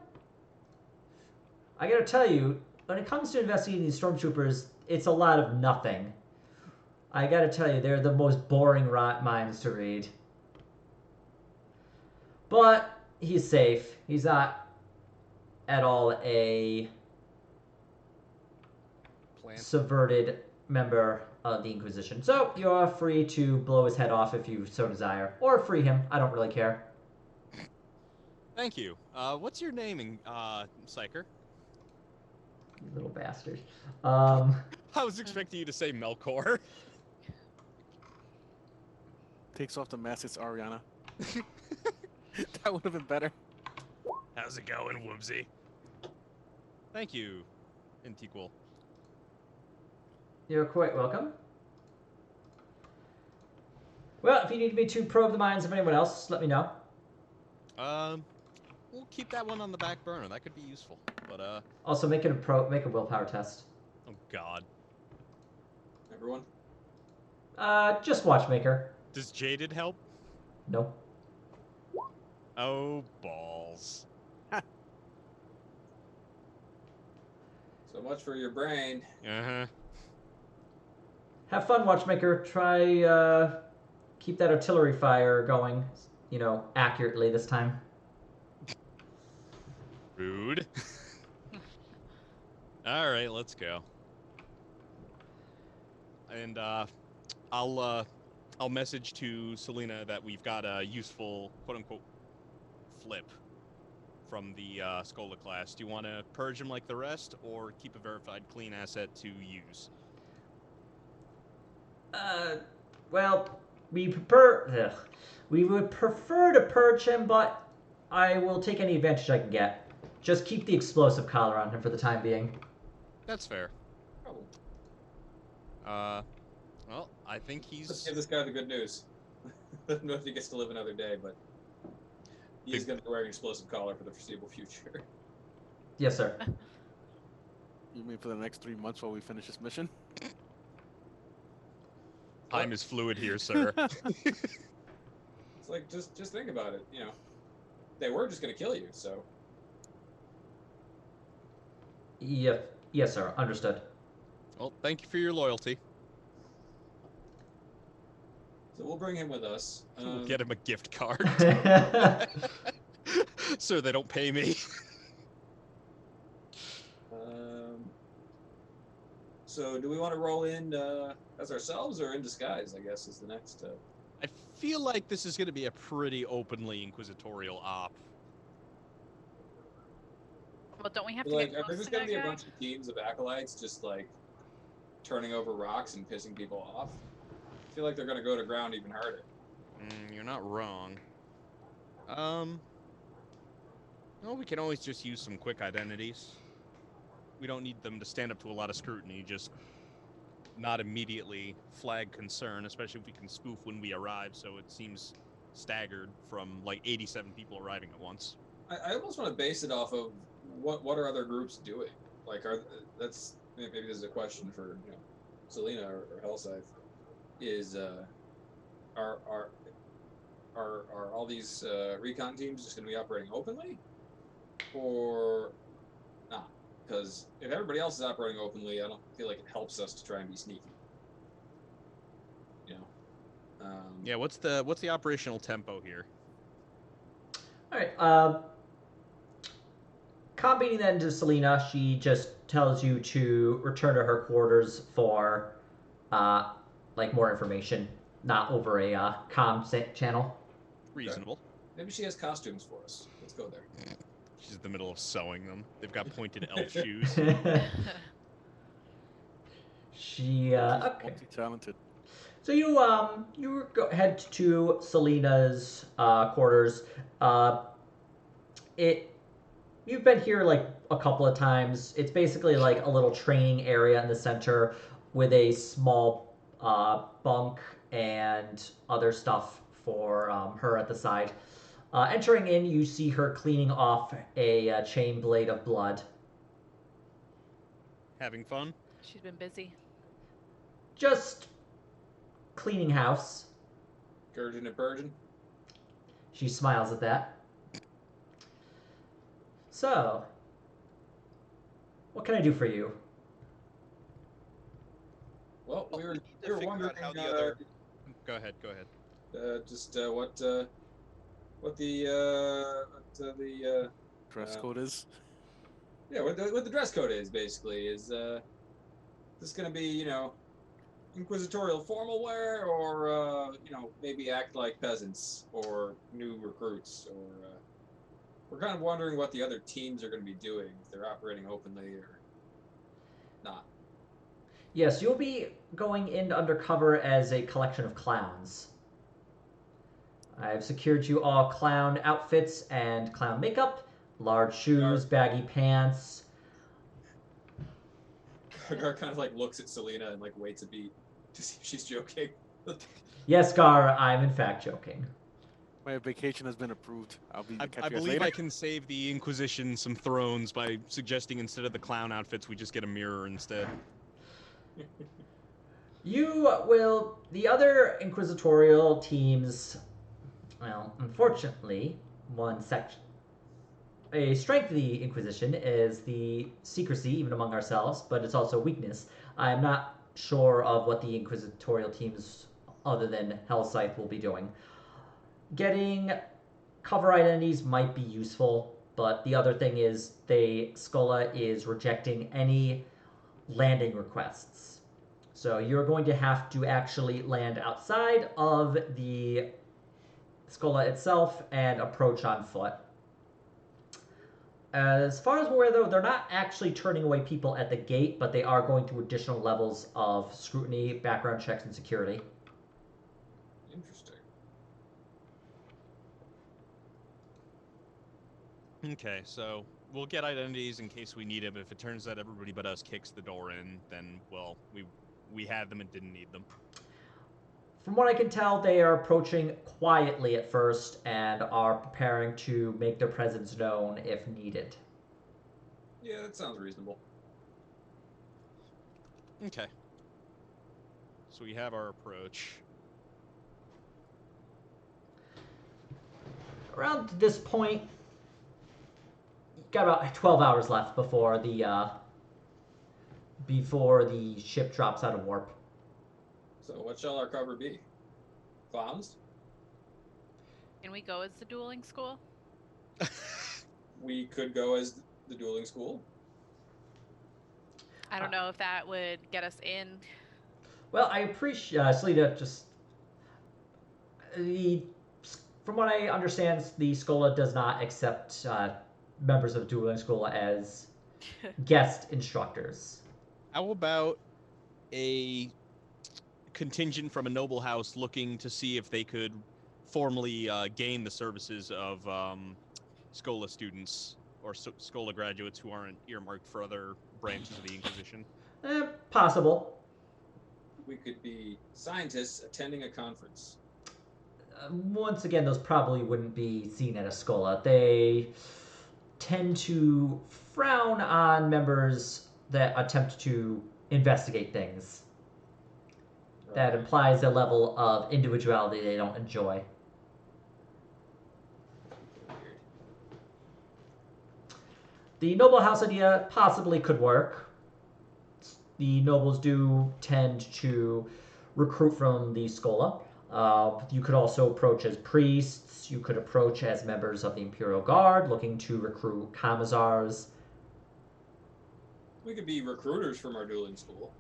I gotta tell you, when it comes to investigating these stormtroopers, it's a lot of nothing. I gotta tell you, they're the most boring minds to read. But he's safe. He's not at all a Plant. subverted member of the Inquisition. So you're free to blow his head off if you so desire. Or free him. I don't really care. Thank you. What's your name, Psyker? You little bastard. I was expecting you to say Melkor. Takes off the mask, it's Ariana. That would have been better. How's it going, Whoopsie? Thank you, Intiqual. You're quite welcome. Well, if you need me to probe the minds of anyone else, let me know. We'll keep that one on the back burner. That could be useful. But Also, make a willpower test. oh god. Everyone? Just Watchmaker. Does Jaded help? No. Oh balls. So much for your brain. Uh-huh. Have fun, Watchmaker. Try, keep that artillery fire going, accurately this time. Rude. All right, let's go. And I'll message to Selena that we've got a useful quote-unquote flip from the Skola class. Do you want to purge him like the rest, or keep a verified clean asset to use? Well, we would prefer to purge him, but I will take any advantage I can get. Just keep the explosive collar on him for the time being. That's fair. Oh. Well, I think he's... Let's give this guy the good news. I don't know if he gets to live another day, but he is going to be wearing an explosive collar for the foreseeable future. Yes, sir. You mean for the next 3 months while we finish this mission? Time is fluid here, sir. It's like, just think about it, They were just going to kill you, so... Yes, sir. Understood. Well, thank you for your loyalty. So we'll bring him with us. We'll get him a gift card. So they don't pay me. So do we want to roll in as ourselves or in disguise, I guess, is the next... I feel like this is going to be a pretty openly inquisitorial op. Well, don't we have to Like, get are there close just to going to that be a guy? bunch of teams of acolytes just, like, turning over rocks and pissing people off? I feel like they're going to go to ground even harder. You're not wrong. Well, we can always just use some quick identities. We don't need them to stand up to a lot of scrutiny, just not immediately flag concern, especially if we can spoof when we arrive, so it seems staggered from, like, 87 people arriving at once. I almost want to base it off of what are other groups doing? Like, that's maybe this is a question for Selena or Hellscythe. Is are all these recon teams just going to be operating openly, or not? Because if everybody else is operating openly, I don't feel like it helps us to try and be sneaky. Yeah, what's the operational tempo here? All right. Combining that into Selena, she just tells you to return to her quarters for, more information, not over a comm channel. Reasonable. Maybe she has costumes for us. Let's go there. She's in the middle of sewing them. They've got pointed elf shoes. She okay. Multi-talented. So you head to Selena's quarters. You've been here like a couple of times. It's basically like a little training area in the center with a small bunk and other stuff for her at the side. Entering in, you see her cleaning off a chain blade of blood. Having fun? She's been busy. Just cleaning house. Gurgin and Purgin. She smiles at that. So, what can I do for you? Well, we were need to we were figure out wondering how the other. Go ahead. Go ahead. what the Dress Uh, code is. yeah, what the dress code is basically. Is this going to be, inquisitorial formal wear, or maybe act like peasants or new recruits, or we're kind of wondering what the other teams are going to be doing, if they're operating openly or not. Yes, you'll be going in undercover as a collection of clowns. I've secured you all clown outfits and clown makeup, large shoes, baggy pants. Gar kind of like looks at Selena and like waits a beat to see if she's joking. Yes, Gar, I'm in fact joking. My vacation has been approved. I'll be. I Catch you guys believe later. I can save the Inquisition some thrones by suggesting instead of the clown outfits, we just get a mirror instead. The other inquisitorial teams, well, unfortunately, a strength of the Inquisition is the secrecy, even among ourselves, but it's also a weakness. I'm not sure of what the inquisitorial teams, other than Hellscythe, will be doing. Getting cover identities might be useful, but the other thing is Skola is rejecting any landing requests. So you're going to have to actually land outside of the Skola itself and approach on foot. As far as we're aware, though, they're not actually turning away people at the gate, but they are going through additional levels of scrutiny, background checks, and security. Interesting. Okay, so we'll get identities in case we need them. If it turns out everybody but us kicks the door in, then, well, we had them and didn't need them. From what I can tell, they are approaching quietly at first and are preparing to make their presence known if needed. Yeah, that sounds reasonable. Okay. So we have our approach. Around this point, got about 12 hours left before the ship drops out of warp. So what shall our cover be? Clowns? Can we go as the dueling school? We could go as the dueling school. I don't know if that would get us in. Well, I appreciate Selena. From what I understand, the Skola does not accept members of dueling school as guest instructors. How about a contingent from a noble house looking to see if they could formally gain the services of Skola students or Skola graduates who aren't earmarked for other branches of the Inquisition? Possible. We could be scientists attending a conference. Once again, those probably wouldn't be seen at a Skola. They tend to frown on members that attempt to investigate things. Right. That implies a level of individuality they don't enjoy. Weird. The noble house idea possibly could work. The nobles do tend to recruit from the Skola. You could also approach as priests. You could approach as members of the Imperial Guard, looking to recruit commissars. We could be recruiters from our dueling school.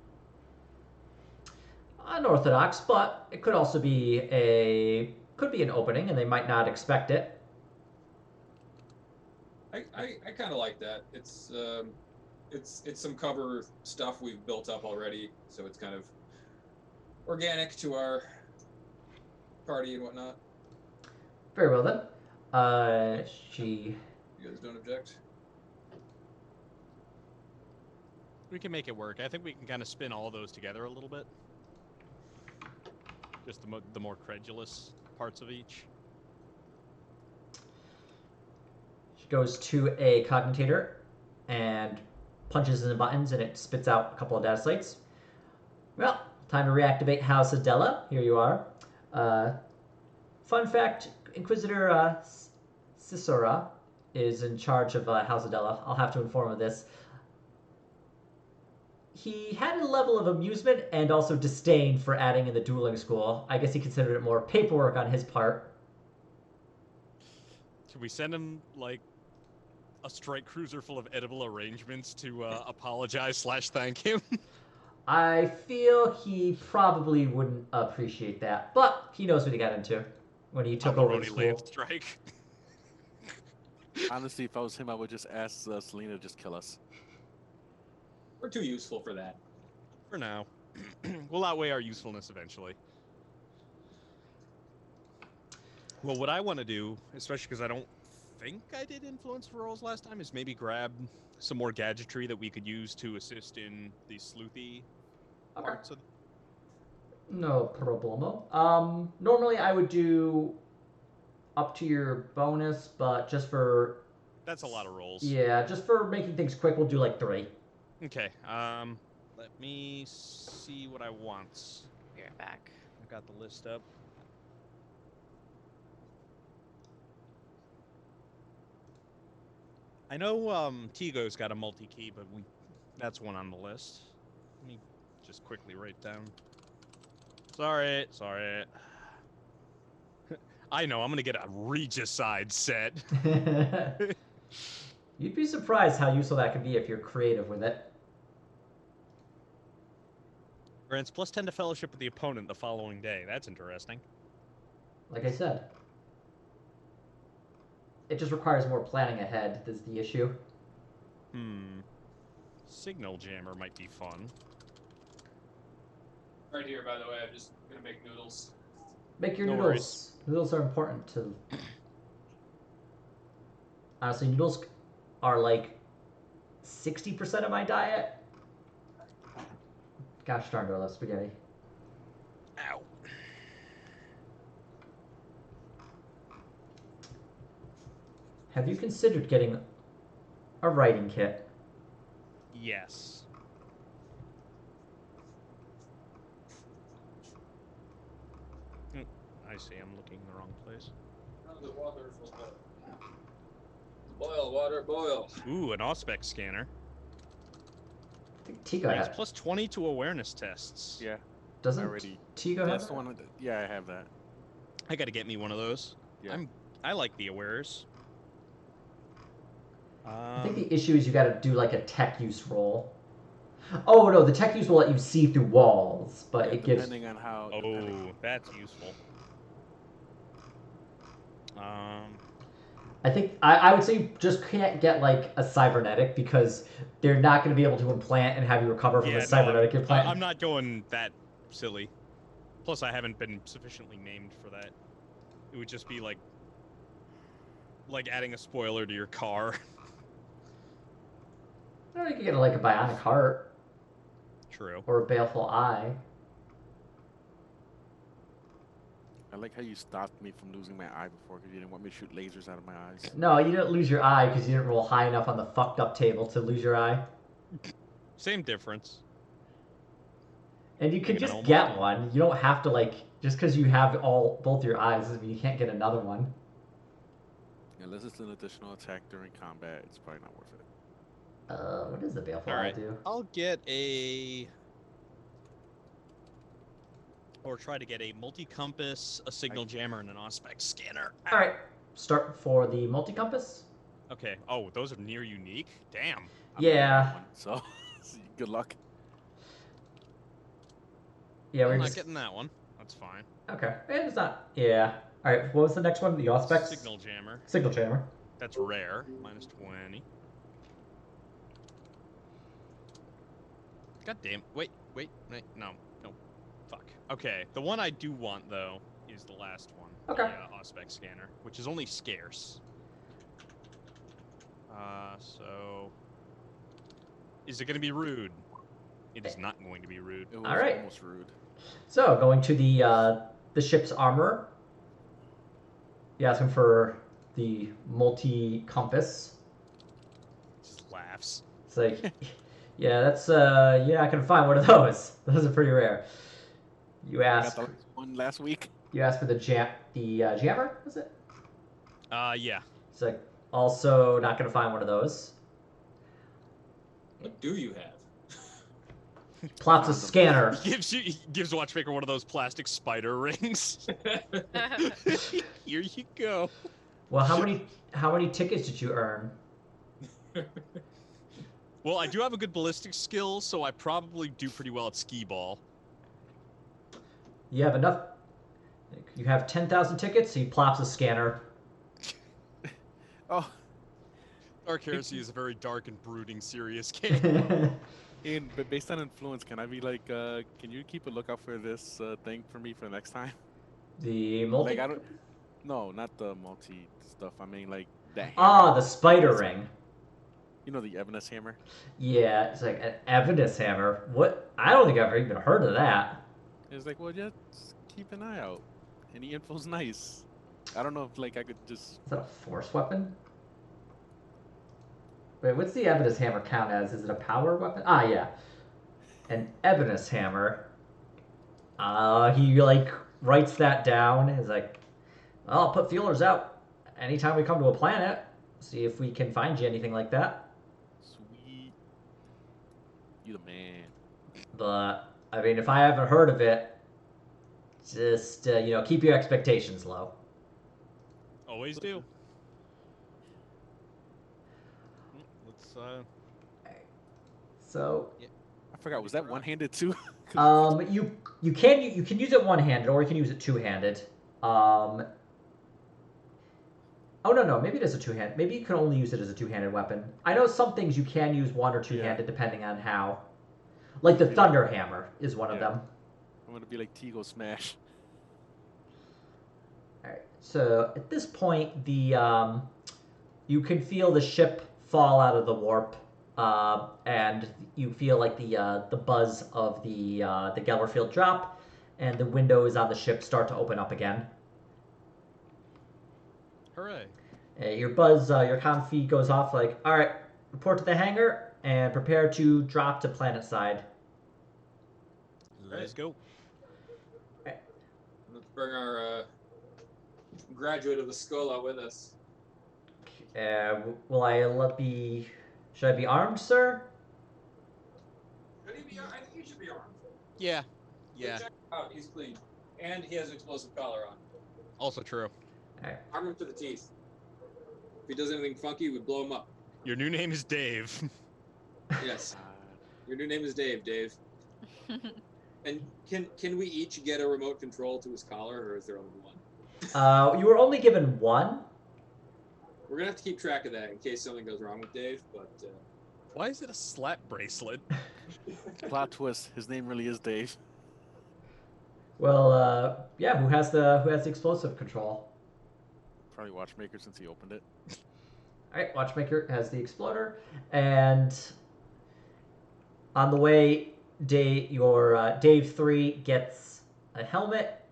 Unorthodox, but it could also be an opening, and they might not expect it. I kind of like that. It's some cover stuff we've built up already, so it's kind of organic to our party and whatnot. Very well then. You guys don't object? We can make it work. I think we can kind of spin all those together a little bit. Just the more credulous parts of each. She goes to a cogitator and punches in the buttons, and it spits out a couple of data slates. Well, time to reactivate House Adela. Here you are. Fun fact, Inquisitor Cicera is in charge of House Adela. I'll have to inform of this. he had a level of amusement and also disdain for adding in the dueling school. I guess he considered it more paperwork on his part. Should we send him like a strike cruiser full of edible arrangements to apologize / thank him? I feel he probably wouldn't appreciate that, but he knows what he got into when he took over the Pepperoni school. lathe strike. Honestly, if I was him, I would just ask Selena to just kill us. We're too useful for that. For now. We'll outweigh our usefulness eventually. Well, what I want to do, especially because I don't think I did influence for roles last time, is maybe grab some more gadgetry that we could use to assist in the sleuthy Okay. parts of. No problemo. Normally I would do up to your bonus, but just for That's a lot of rolls. yeah, just for making things quick, we'll do like 3. Okay. Let me see what I want. Be right back. I got the list up. I know Tigo's got a multi-key, but that's one on the list. Let me just quickly write down. Sorry. I know, I'm gonna get a Regicide set. You'd be surprised how useful that could be if you're creative with it. Grants +10 to fellowship with the opponent the following day. That's interesting. Like I said. It just requires more planning ahead, is the issue. Signal jammer might be fun. Right here, by the way, I'm just gonna make noodles. Make your No noodles. worries. Noodles are important to... Honestly, noodles are like 60% of my diet. Gosh darn it, I love spaghetti. Ow. Have you considered getting a writing kit? Yes. I see, I'm looking in the wrong place. The water will boil. Water, boil. Ooh, an Auspex scanner. I think Tigo Grants had... +20 to awareness tests. Yeah, Doesn't already. Tigo have That's that? the one. Yeah, I have that. I gotta get me one of those. Yeah. I like the awares. I think the issue is you gotta do like a tech use roll. Oh no, the tech use will let you see through walls, but Yeah, it gives... depending on how. Oh, that's useful. I think I would say you just can't get like a cybernetic because they're not going to be able to implant and have you recover from a cybernetic implant. I'm not going that silly. Plus, I haven't been sufficiently named for that. It would just be like adding a spoiler to your car. Or you can get like a bionic heart True. or a baleful eye. I like how you stopped me from losing my eye before because you didn't want me to shoot lasers out of my eyes. No, you didn't lose your eye because you didn't roll high enough on the fucked up table to lose your eye. Same difference. And you could Even just almost get did. one. You don't have to like just because you have both your eyes doesn't mean you can't get another one. Unless it's an additional attack during combat, it's probably not worth it. What does the baleful All eye right. do? I'll get or try to get a multi-compass, a signal jammer, and an Auspex scanner. All right, start for the multi-compass. Okay. Oh, those are near unique? Damn. I'm Yeah. getting one, so good luck. Yeah, I'm we're not just... getting that one. That's fine. Okay, it's not... Yeah. All right, what was the next one? The Auspex? Signal jammer. Signal jammer. That's rare. -20. God damn. Wait. No. Fuck. Okay. The one I do want, though, is the last one. Okay. The Auspex scanner, which is only scarce. So... Is it going to be rude? It is not going to be rude. It was All right. almost rude. So, going to the ship's armor. You ask him for the multi-compass. Just laughs. It's like, yeah, that's, you're not going to find one of those. Those are pretty rare. You I ask... got the one last week. You asked for the jammer, was it? Yeah. It's like, also not going to find one of those. What do you have? Plops a Condom. scanner. He gives Watchmaker one of those plastic spider rings. Here you go. Well, how many tickets did you earn? Well, I do have a good ballistics skill, so I probably do pretty well at skee ball. You have enough. You have 10,000 tickets. So he plops a scanner. Oh, Dark Heresy is a very dark and brooding, serious game. but based on influence, can I be like, can you keep a lookout for this thing for me for the next time? The multi. Like I don't. No, not the multi stuff. I mean like the hammer. Ah, the spider ring. You know the Evanescence hammer. Yeah, it's like an Evanescence hammer. What? I don't think I've ever even heard of that. It's like, well, just keep an eye out. Any info's nice. I don't know if like I could just. Is that a force weapon? Wait, what's the Evanescence hammer count as? Is it a power weapon? Ah, yeah. An Evanescence hammer. He like writes that down. He's like, well, I'll put feelers out anytime we come to a planet. See if we can find you anything like that. Sweet. You the man. But I mean, if I haven't heard of it, just keep your expectations low. Always do. Let's So, I forgot. Was that one-handed too? you can use it one-handed or you can use it two-handed. Oh no, maybe it is a two-handed. Maybe you can only use it as a two-handed weapon. I know some things you can use one or two-handed depending on how. Like the Thunder Hammer is one of them. I'm gonna be like Tigo Smash. Alright, so at this point, you can feel the ship fall out of the warp, and you feel like the buzz of the Geller field drop, and the windows on the ship start to open up again. hooray. Your comm feed goes off like, all right, report to the hangar and prepare to drop to planet side. Let's go. Let's bring our graduate of the Scola with us. Should I be armed, sir? Should he be? I think he should be armed. Yeah. Yeah. Check him out. He's clean, and he has an explosive collar on. Also true. Arm him to the teeth. If he does anything funky, we blow him up. Your new name is Dave. Yes. Your new name is Dave. Dave. And can we each get a remote control to his collar, or is there only one? You were only given one. We're gonna have to keep track of that in case something goes wrong with Dave. But Why is it a slap bracelet? Plot twist. His name really is Dave. Well, yeah. Who has the explosive control? Probably Watchmaker since he opened it. All right, Watchmaker has the exploder, and on the way, Dave 3 gets a helmet,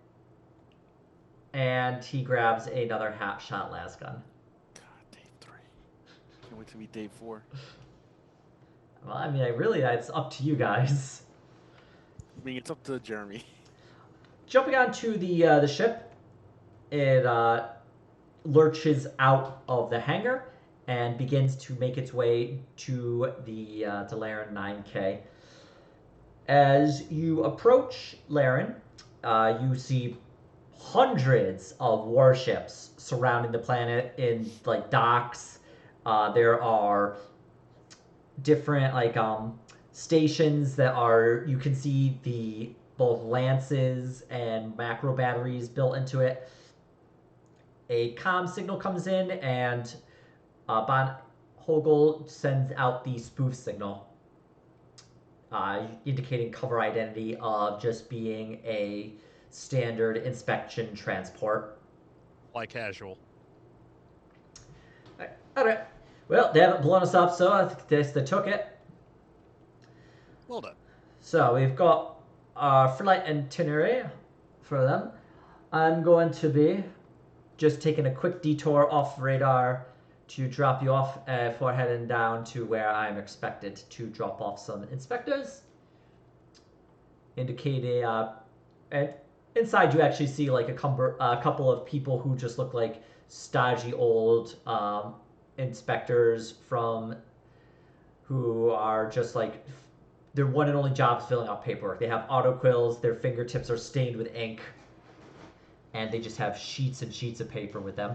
and he grabs another shot las gun. God, Dave 3. Can't wait to meet Dave 4. Well, I mean, it's up to you guys. I mean, it's up to Jeremy. Jumping onto the ship, it lurches out of the hangar and begins to make its way to the Laran 9K. As you approach Laran, you see hundreds of warships surrounding the planet in like docks. There are different stations that are, you can see the both lances and macro batteries built into it. A comm signal comes in, and Von Hogel sends out the spoof signal, indicating cover identity of just being a standard inspection transport. Like casual. All right. Well, they haven't blown us up, so I guess they took it. Well done. So we've got our flight itinerary for them. I'm going to be just taking a quick detour off radar to drop you off for heading down to where I'm expected to drop off some inspectors. Indicating, and inside you actually see like a couple of people who just look like stodgy old inspectors who are just like, their one and only job is filling out paperwork. They have autoquills. Their fingertips are stained with ink, and they just have sheets and sheets of paper with them.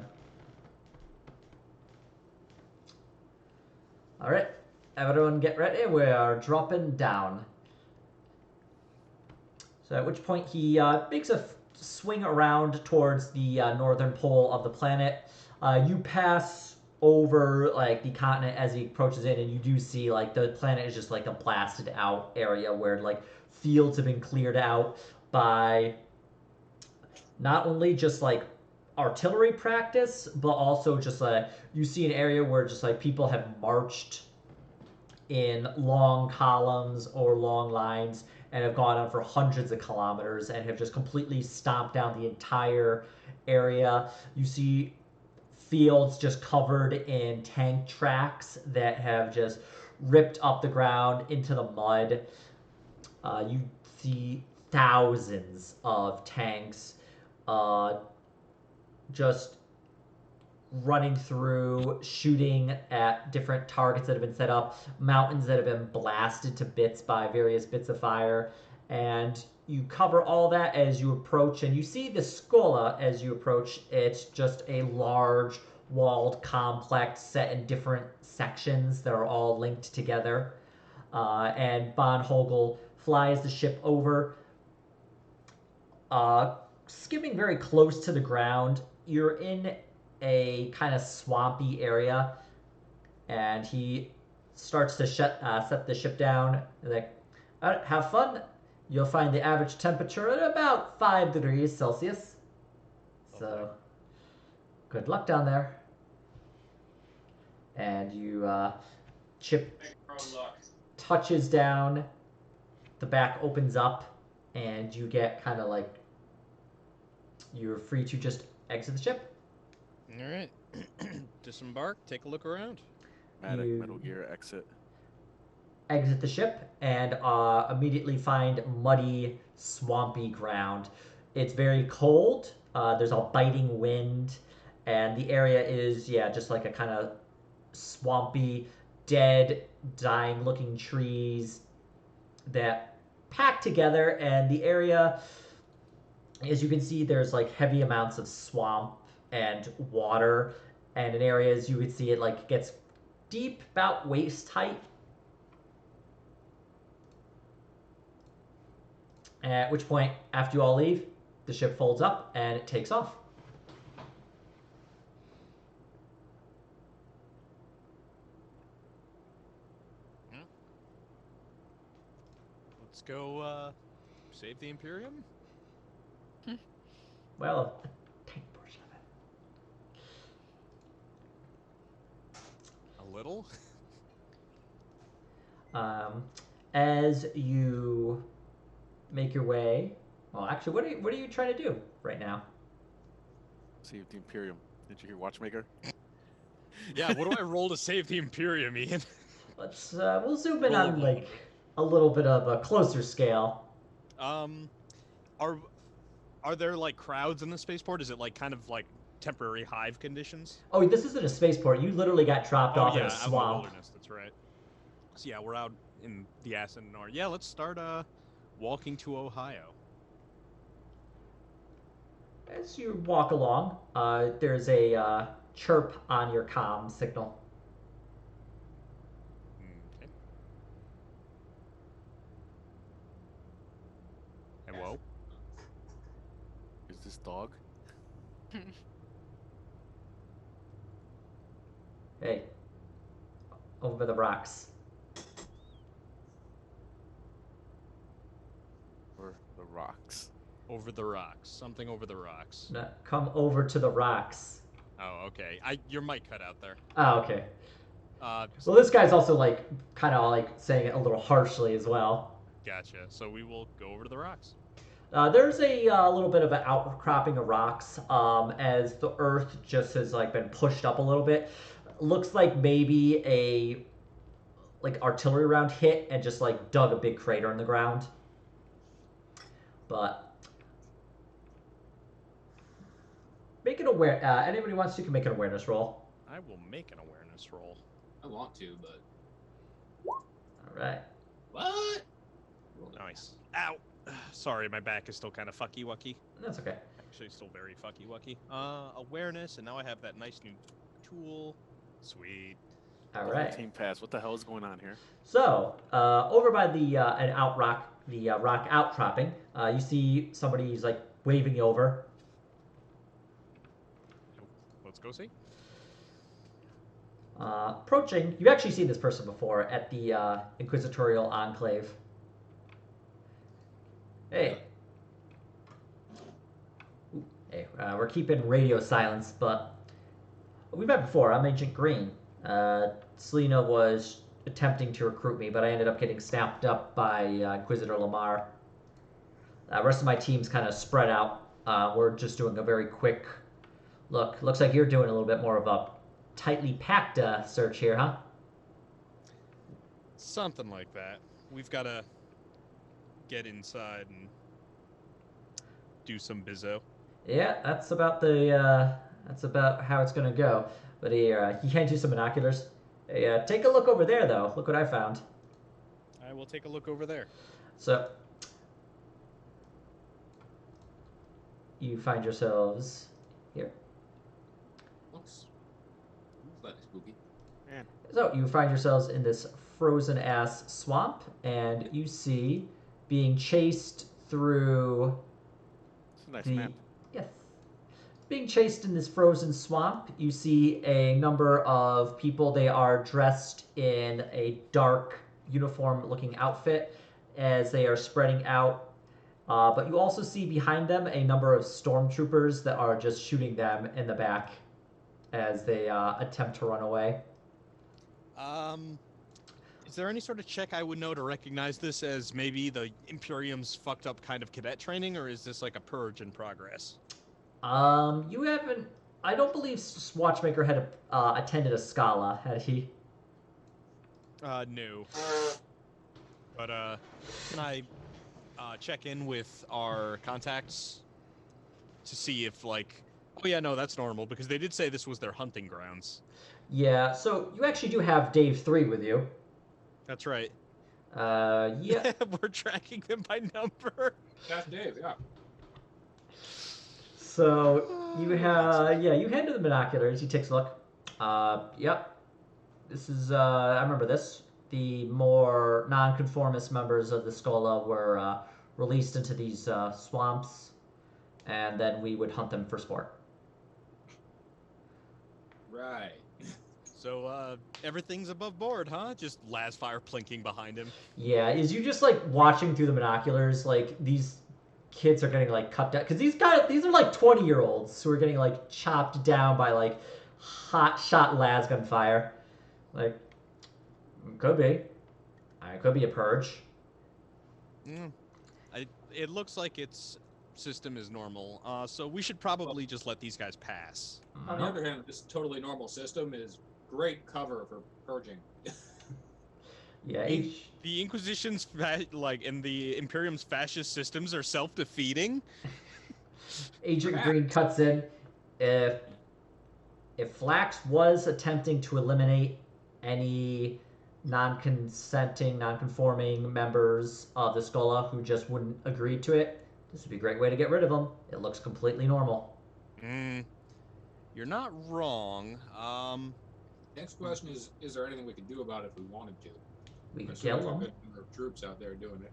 All right, everyone, get ready. We are dropping down. So at which point he makes a swing around towards the northern pole of the planet. You pass over like the continent as he approaches in, and you do see like the planet is just like a blasted out area where like fields have been cleared out by not only just like artillery practice, but also just you see an area where just like people have marched in long columns or long lines and have gone on for hundreds of kilometers and have just completely stomped down the entire area. You see fields just covered in tank tracks that have just ripped up the ground into the mud. You see thousands of tanks just running through, shooting at different targets that have been set up, mountains that have been blasted to bits by various bits of fire, and you cover all that as you approach, and you see the Scola as you approach. It's just a large walled complex set in different sections that are all linked together, and Von Hogel flies the ship over, skimming very close to the ground. You're in a kind of swampy area, and he starts to set the ship down. Like, all right, have fun. You'll find the average temperature at about 5 degrees Celsius. So, good luck down there. And you, ship touches down, the back opens up, and you get kind of like, you're free to just exit the ship. All right. Disembark, take a look around. Metal Gear exit. Exit the ship and immediately find muddy, swampy ground. It's very cold. There's a biting wind, and the area is, just like a kind of swampy, dead, dying-looking trees that pack together, and the area, as you can see, there's like heavy amounts of swamp and water, and in areas you would see it like gets deep, about waist height. At which point, after you all leave, the ship folds up and it takes off. Let's go save the Imperium. Well, a tiny portion of it. A little. As you make your way, well, actually, what are you trying to do right now? Save the Imperium. Did you hear Watchmaker? Yeah, what do I roll to save the Imperium, Ian? Let's we'll zoom in Roll on like a little bit of a closer scale. Are there like crowds in the spaceport? Is it like kind of like temporary hive conditions? Oh, this isn't a spaceport. You literally got dropped off in a out in the swamp. wilderness, that's right. So yeah, we're out in the acid north. Yeah, let's start walking to Ohio. As you walk along, there's a chirp on your comm signal. Okay. Hello? Is this dog? Hey, over the rocks. Or the rocks? Over the rocks. Something over the rocks. No, come over to the rocks. Oh, okay. Your mic cut out there. Oh, okay. Well, this guy's also like kind of like saying it a little harshly as well. Gotcha. So we will go over to the rocks. There's a little bit of an outcropping of rocks as the earth just has like been pushed up a little bit. Looks like maybe a like artillery round hit and just like dug a big crater in the ground. But make an anybody wants to can make an awareness roll. I will make an awareness roll. I want to, but All right. what? Nice. Ow. Sorry, my back is still kind of fucky-wucky. That's okay. Actually, still very fucky-wucky. Awareness, and now I have that nice new tool. Sweet. All The right. whole team pass. What the hell is going on here? So, over by the rock outcropping, you see somebody's like waving you over. Let's go see. Approaching, you've actually seen this person before at the Inquisitorial Enclave. Hey. Ooh, hey, we're keeping radio silence, but we've met before. I'm Agent Green. Selena was attempting to recruit me, but I ended up getting snapped up by Inquisitor Lamar. The rest of my team's kind of spread out. We're just doing a very quick look. Looks like you're doing a little bit more of a tightly packed search here, huh? Something like that. We've got to get inside and do some bizzo. Yeah, that's about how it's gonna go. But he hands you some binoculars. Hey, take a look over there, though. Look what I found. I will take a look over there. So, you find yourselves here. Looks slightly spooky. So, you find yourselves in this frozen-ass swamp, and you see being chased through It's a nice the... map. Yes. Being chased in this frozen swamp, you see a number of people. They are dressed in a dark uniform-looking outfit as they are spreading out. But you also see behind them a number of stormtroopers that are just shooting them in the back as they attempt to run away. Is there any sort of check I would know to recognize this as maybe the Imperium's fucked up kind of cadet training, or is this like a purge in progress? You haven't... I don't believe Watchmaker had attended a Scala, had he? No. But, can I check in with our contacts to see if, like... Oh, yeah, no, that's normal, because they did say this was their hunting grounds. Yeah, so you actually do have Dave 3 with you. That's right. Yeah. We're tracking them by number. That's Dave, yeah. So you have, you hand to the binoculars. He takes a look. Yep. This is, I remember this. The more nonconformist members of the Schola were released into these swamps, and then we would hunt them for sport. Right. So, everything's above board, huh? Just Lasfire plinking behind him. Yeah, is you just like watching through the binoculars, like these kids are getting like cut down because these are like 20-year-olds who are getting like chopped down by like hot shot lasgun fire. Like, could be. It could be a purge. It looks like its system is normal, so we should probably just let these guys pass. On the other hand, this totally normal system is great cover for purging. Yeah, The Inquisition's and the Imperium's fascist systems are self-defeating. Agent Green cuts in. If Flax was attempting to eliminate any non-conforming members of the Schola who just wouldn't agree to it, this would be a great way to get rid of them. It looks completely normal. You're not wrong. Next question is there anything we can do about it if we wanted to? We could There's kill a them. good number of troops out there doing it.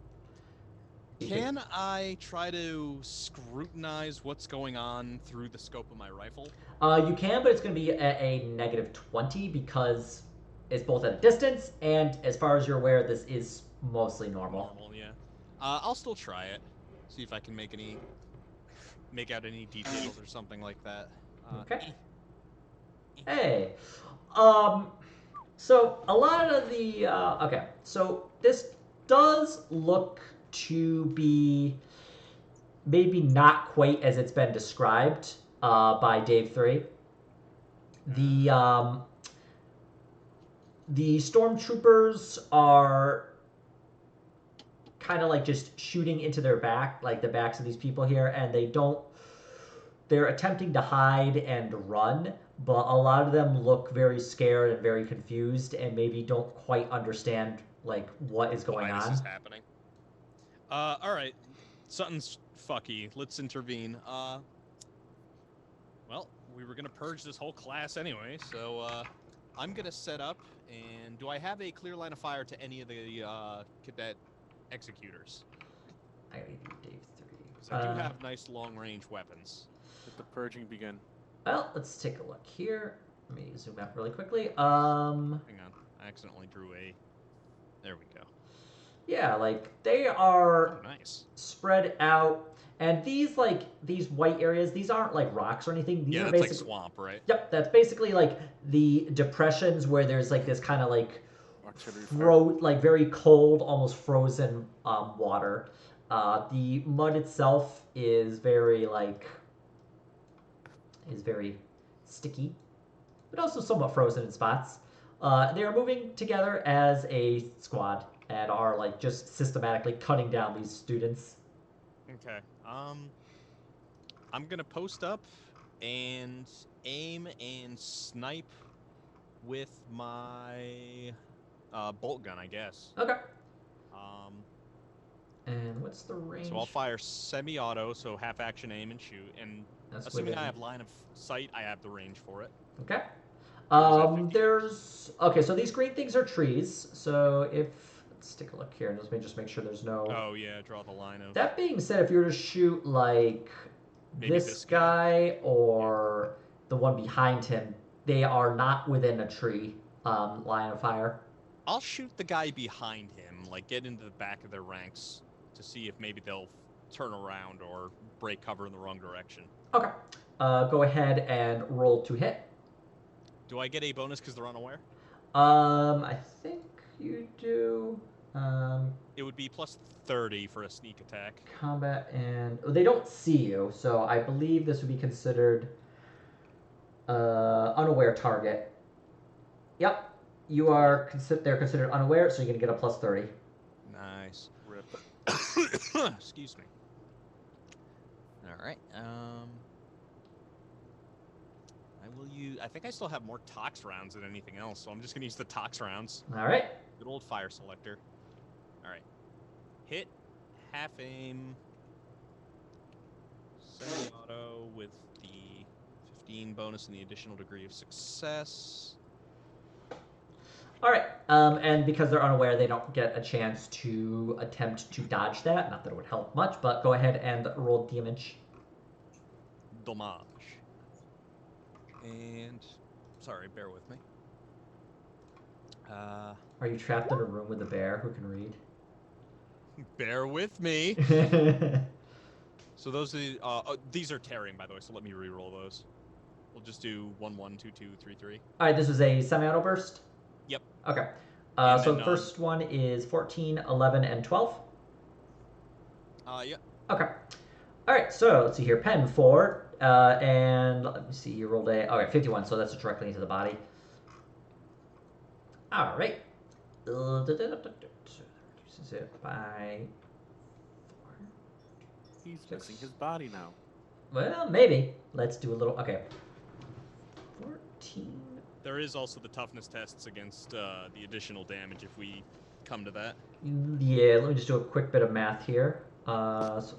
Can I try to scrutinize what's going on through the scope of my rifle? You can, but it's going to be at a -20 because it's both at a distance and, as far as you're aware, this is mostly normal. Yeah. I'll still try it. See if I can make out any details or something like that. Okay. Hey. So a lot of the okay. So this does look to be maybe not quite as it's been described by Dave 3. The stormtroopers are kind of like just shooting into their back, like the backs of these people here, and they're attempting to hide and run, but a lot of them look very scared and very confused and maybe don't quite understand like what is going Why on. this is happening. All right. Something's fucky. Let's intervene. Well, we were gonna purge this whole class anyway, so I'm gonna set up. And do I have a clear line of fire to any of the cadet executors? I gotta give you Dave 3. Because I do have nice long-range weapons. Let the purging begin. Well, let's take a look here. Let me zoom out really quickly. Hang on. I accidentally drew a... There we go. Yeah, like, they are Nice. spread out. And these white areas, these aren't like rocks or anything. These Yeah, are that's like basically swamp, right? Yep, that's basically like the depressions where there's like this kind of like Artillery fire. like very cold, almost frozen water. The mud itself is very sticky, but also somewhat frozen in spots. They are moving together as a squad and are like just systematically cutting down these students. Okay. I'm gonna post up and aim and snipe with my bolt gun, I guess. Okay. And what's the range? So I'll fire semi-auto, so half action aim and shoot, and That's assuming I within- have line of sight, I have the range for it. Okay. Or is that 50? Okay, so these green things are trees. So let's take a look here and just make sure there's no. Oh yeah, draw the line of. That being said, if you were to shoot like Maybe this guy or the one behind him, they are not within a tree line of fire. I'll shoot the guy behind him, like get into the back of their ranks to see if maybe they'll turn around or break cover in the wrong direction. Okay. Go ahead and roll to hit. Do I get a bonus because they're unaware? I think you do. It would be plus 30 for a sneak attack. Combat and they don't see you, so I believe this would be considered unaware target. Yep, you are they're considered unaware, so you're gonna get a plus 30. Nice. Rip. Excuse me. All right. I think I still have more tox rounds than anything else, so I'm just gonna use the tox rounds. All right. Good old fire selector. All right. Hit, half aim, semi-auto with the 15 bonus and the additional degree of success. All right. And because they're unaware, they don't get a chance to attempt to dodge that. Not that it would help much, but go ahead and roll damage. Dommage. And sorry, bear with me. Are you trapped in a room with a bear who can read? Bear with me. So those are these are tearing, by the way. So let me re-roll those. We'll just do 1, 1, 2, 2, 3, 3. All right. This was a semi-auto burst. Yep. Okay. And So then, the first one is 14, 11, and 12. Yeah. Okay. All right. So let's see here. Pen 4. And let me see. You rolled okay, 51. So that's directly into the body. All right. Reduces it by 4. He's missing his body now. Well, maybe. Let's do a little. Okay. 14. There is also the toughness tests against the additional damage if we come to that. Yeah. Let me just do a quick bit of math here. So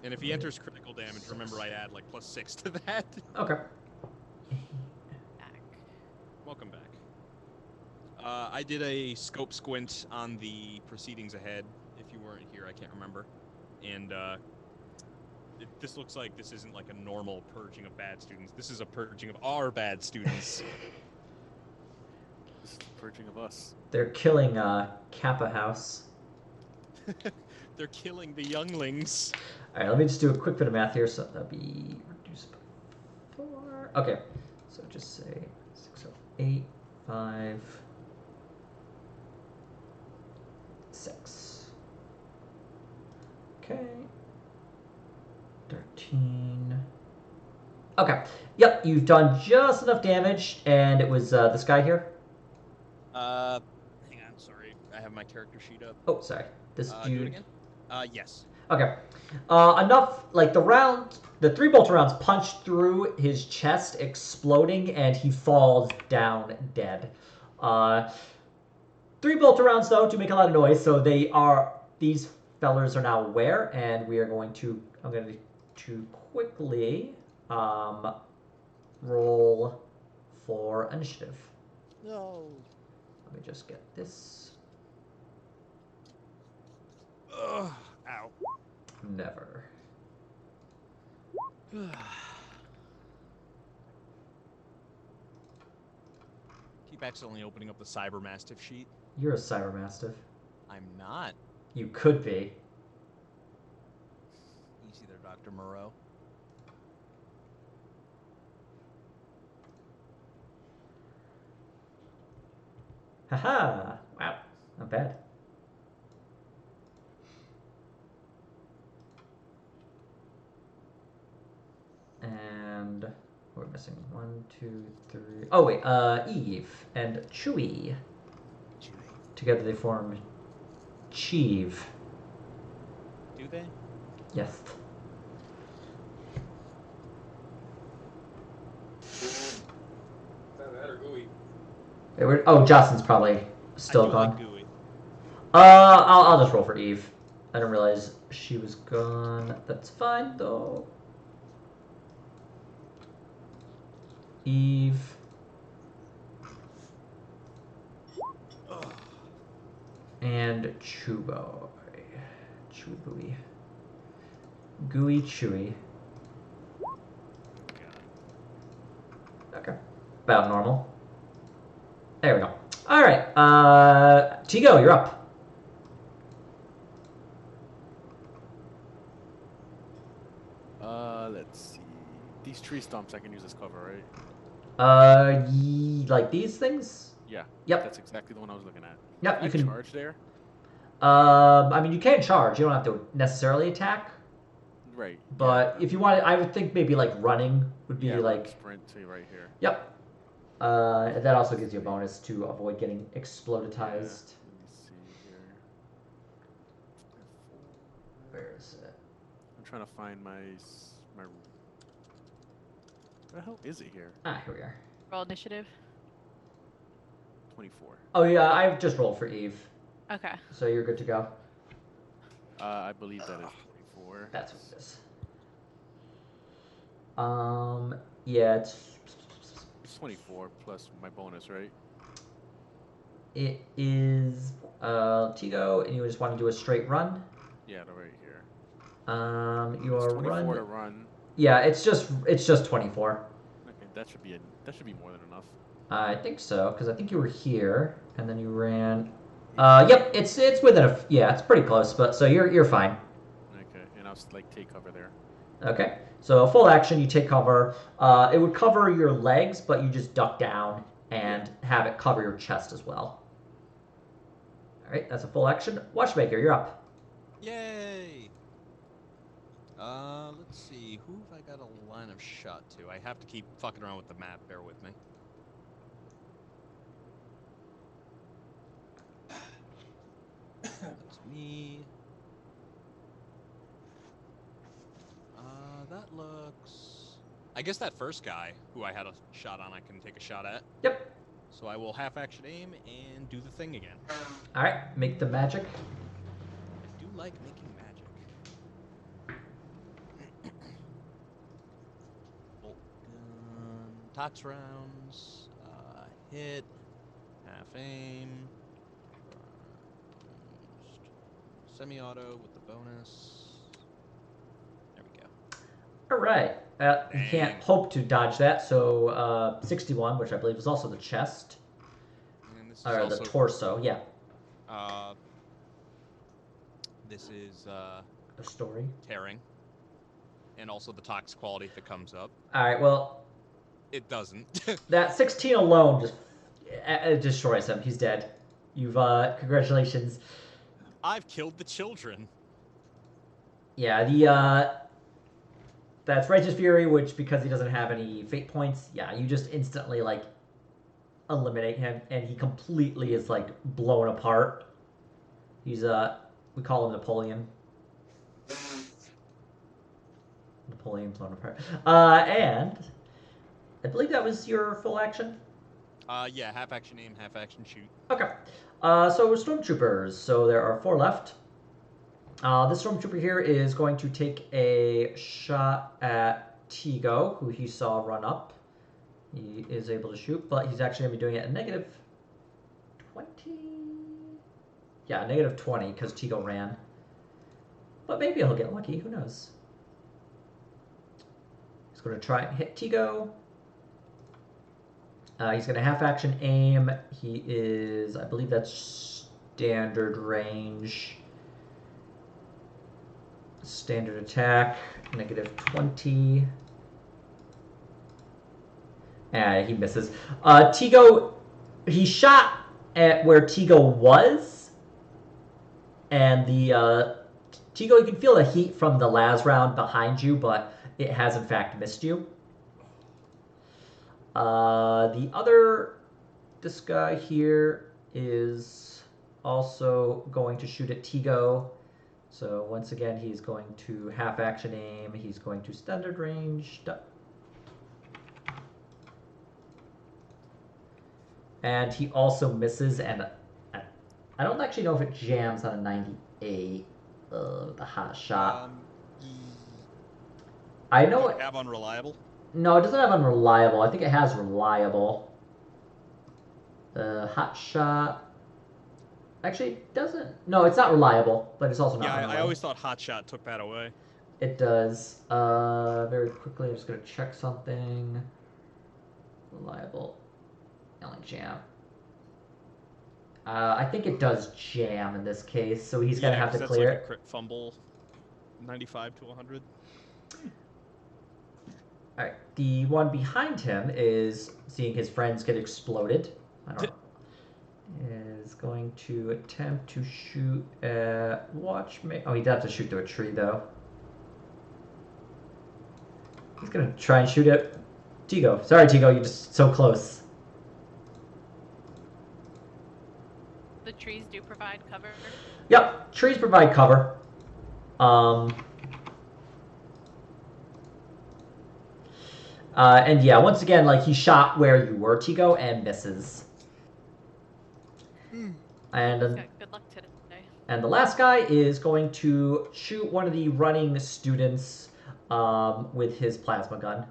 And if he enters critical damage, remember I add like +6 to that. okay. Back. Welcome back. I did a scope squint on the proceedings ahead. If you weren't here, I can't remember. And this looks like this isn't like a normal purging of bad students. This is a purging of our bad students. This is the purging of us. They're killing Kappa House. They're killing the younglings. All right, let me just do a quick bit of math here. So that'll be reduced by 4. Okay, so just say 6, 8, 5, 6. Okay. 13. Okay. Yep, you've done just enough damage, and it was this guy here. Hang on, sorry. I have my character sheet up. Oh, sorry. This Do it dude. again? Yes. Okay. Enough, like the 3 bolt rounds punched through his chest, exploding, and he falls down dead. 3 bolt rounds, though, do make a lot of noise, so these fellers are now aware, and we are going to. I'm going to quickly roll for initiative. No. Let me just get this. Ugh, ow. Never. Keep accidentally opening up the Cyber Mastiff sheet. You're a Cybermastiff. I'm not. You could be. Easy there, Dr. Moreau. Haha! Wow, not bad. And we're missing 1, 2, 3. Oh wait, Eve and Chewie. Together they form Cheeve. Do they? Yes. That or gooey. Oh, Jocelyn's probably still I do gone. like gooey. I'll just roll for Eve. I didn't realize she was gone. That's fine though. Eve. Ugh. And Chuboy. Chewy Booey. Gooey Chewy. Okay. About normal. There we go. Alright. Tigo, you're up. Let's see. These tree stumps I can use as cover, right? Like these things? Yeah. Yep. That's exactly the one I was looking at. Yep, you Can I can. charge there? I mean, you can charge. You don't have to necessarily attack. Right. But if you want, I would think maybe like running would be yeah, like. sprint to right here. Yep. And that also gives you a bonus to avoid getting exploditized. Let me see here. Where is it? I'm trying to find my. Where the hell is it here? Ah, here we are. Roll initiative. 24. Oh yeah, I just rolled for Eve, Okay. so you're good to go. I believe that is 24. That's what it is. Yeah, It's 24 plus my bonus, right? it is Tigo, and you just want to do a straight run. Yeah, they're right here. Your It's 24 run. to run. Yeah, it's just 24. Okay, that should be more than enough. I think so, because I think you were here, and then you ran. Yep, it's within yeah, it's pretty close, but so you're fine. Okay, and I'll like take cover there. Okay, so full action, you take cover. It would cover your legs, but you just duck down and have it cover your chest as well. All right, that's a full action. Watchmaker, you're up. Yay! Let's see. Who have I got a line of shot to? I have to keep fucking around with the map. Bear with me. That's me. That looks... I guess that first guy who I had a shot on, I can take a shot at. Yep. So I will half-action aim and do the thing again. All right, make the magic. I do like making magic. Bolt gun, tox rounds, hit, half aim, semi-auto with the bonus. There we go. All right. You can't Dang. hope to dodge that, so 61, which I believe is also the chest. And this is Or also, the torso, yeah. This is The story. tearing, and also the tox quality that comes up. All right, well, It doesn't. that 16 alone just it destroys him. He's dead. You've, congratulations. I've killed the children. Yeah, that's Righteous Fury, which, because he doesn't have any fate points, yeah, you just instantly, like, eliminate him, and he completely is, like, blown apart. He's, we call him Napoleon. Napoleon blown apart. And I believe that was your full action? Yeah, half action aim, half action shoot. Okay. So Stormtroopers. So there are 4 left. This stormtrooper here is going to take a shot at Tigo, who he saw run up. He is able to shoot, but he's actually going to be doing it at negative 20. Yeah, negative 20 because Tigo ran. But maybe he'll get lucky. Who knows? He's going to try and hit Tigo. He's going to half action aim. He is, I believe that's standard range. Standard attack, negative 20. He misses. Tigo, he shot at where Tigo was. And the Tigo, you can feel the heat from the las round behind you, but it has in fact missed you. This guy here is also going to shoot at Tigo. So once again, he's going to half action aim. He's going to standard range. And he also misses, and I don't actually know if it jams on a 98. The hot shot. I know it. Have unreliable? No, it doesn't have unreliable. I think it has reliable. The hot shot. Actually, it doesn't. No, it's not reliable, but it's also not. Yeah, unreliable. I always thought hot shot took that away. It does. Very quickly, I'm just gonna check something. Reliable. Only jam. I think it does jam in this case, so he's gonna have to clear that's like it. a crit fumble, 95 to 100. All right, the one behind him is seeing his friends get exploded. I don't know. Is going to attempt to shoot at Watchmaker. Oh, he'd have to shoot through a tree though. He's gonna try and shoot at Tigo. Sorry, Tigo, you're just so close. The trees do provide cover. Yep, trees provide cover. And yeah, once again, like he shot where you were, Tigo, and misses. And Good luck today. And the last guy is going to shoot one of the running students with his plasma gun.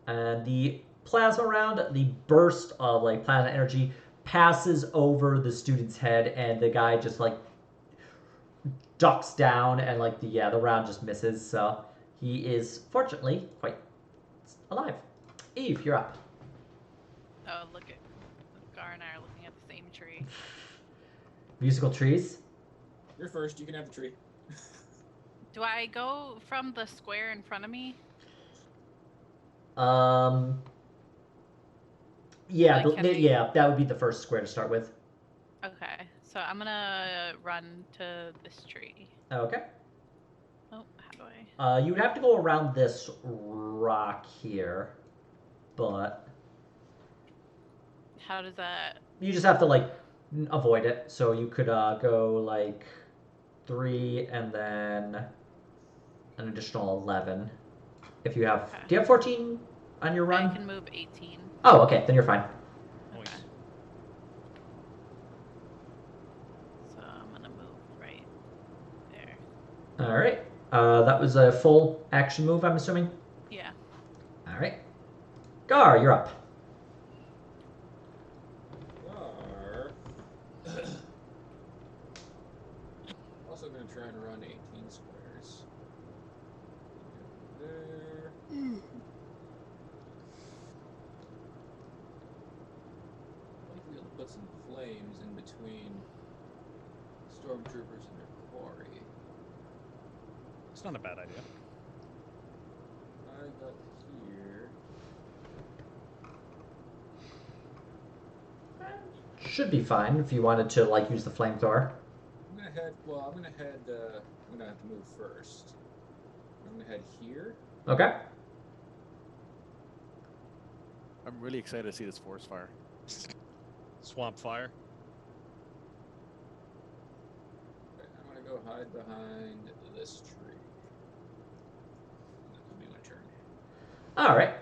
And the plasma round, the burst of like plasma energy passes over the student's head, and the guy just like ducks down, and like the round just misses. So he is fortunately quite alive. Eve, you're up. Oh, look at Gar and I are looking at the same tree. Musical trees. You're first. You can have the tree. Do I go from the square in front of me? Yeah, Like, yeah, that would be the first square to start with. Okay, so I'm gonna run to this tree. Okay. Oh, how do I? You would have to go around this rock here, but How does that? you just have to like avoid it. So you could go like 3 and then an additional 11. If you have, Okay. do you have 14 on your run? I can move 18. Oh, okay, then you're fine. Nice. Okay. So I'm gonna move right there. All right. That was a full action move, I'm assuming. Yeah. All right. Gar, you're up. Are also going to try and run 18 squares. There. Might be able to put some flames in between stormtroopers and their quarry. It's not a bad idea. I got here. Should be fine if you wanted to like use the flamethrower. I'm gonna head. Well, I'm gonna head. I'm gonna have to move first. I'm gonna head here. Okay. I'm really excited to see this forest fire. Swamp fire. Okay, I'm gonna go hide behind this tree. That'll be my turn. All right.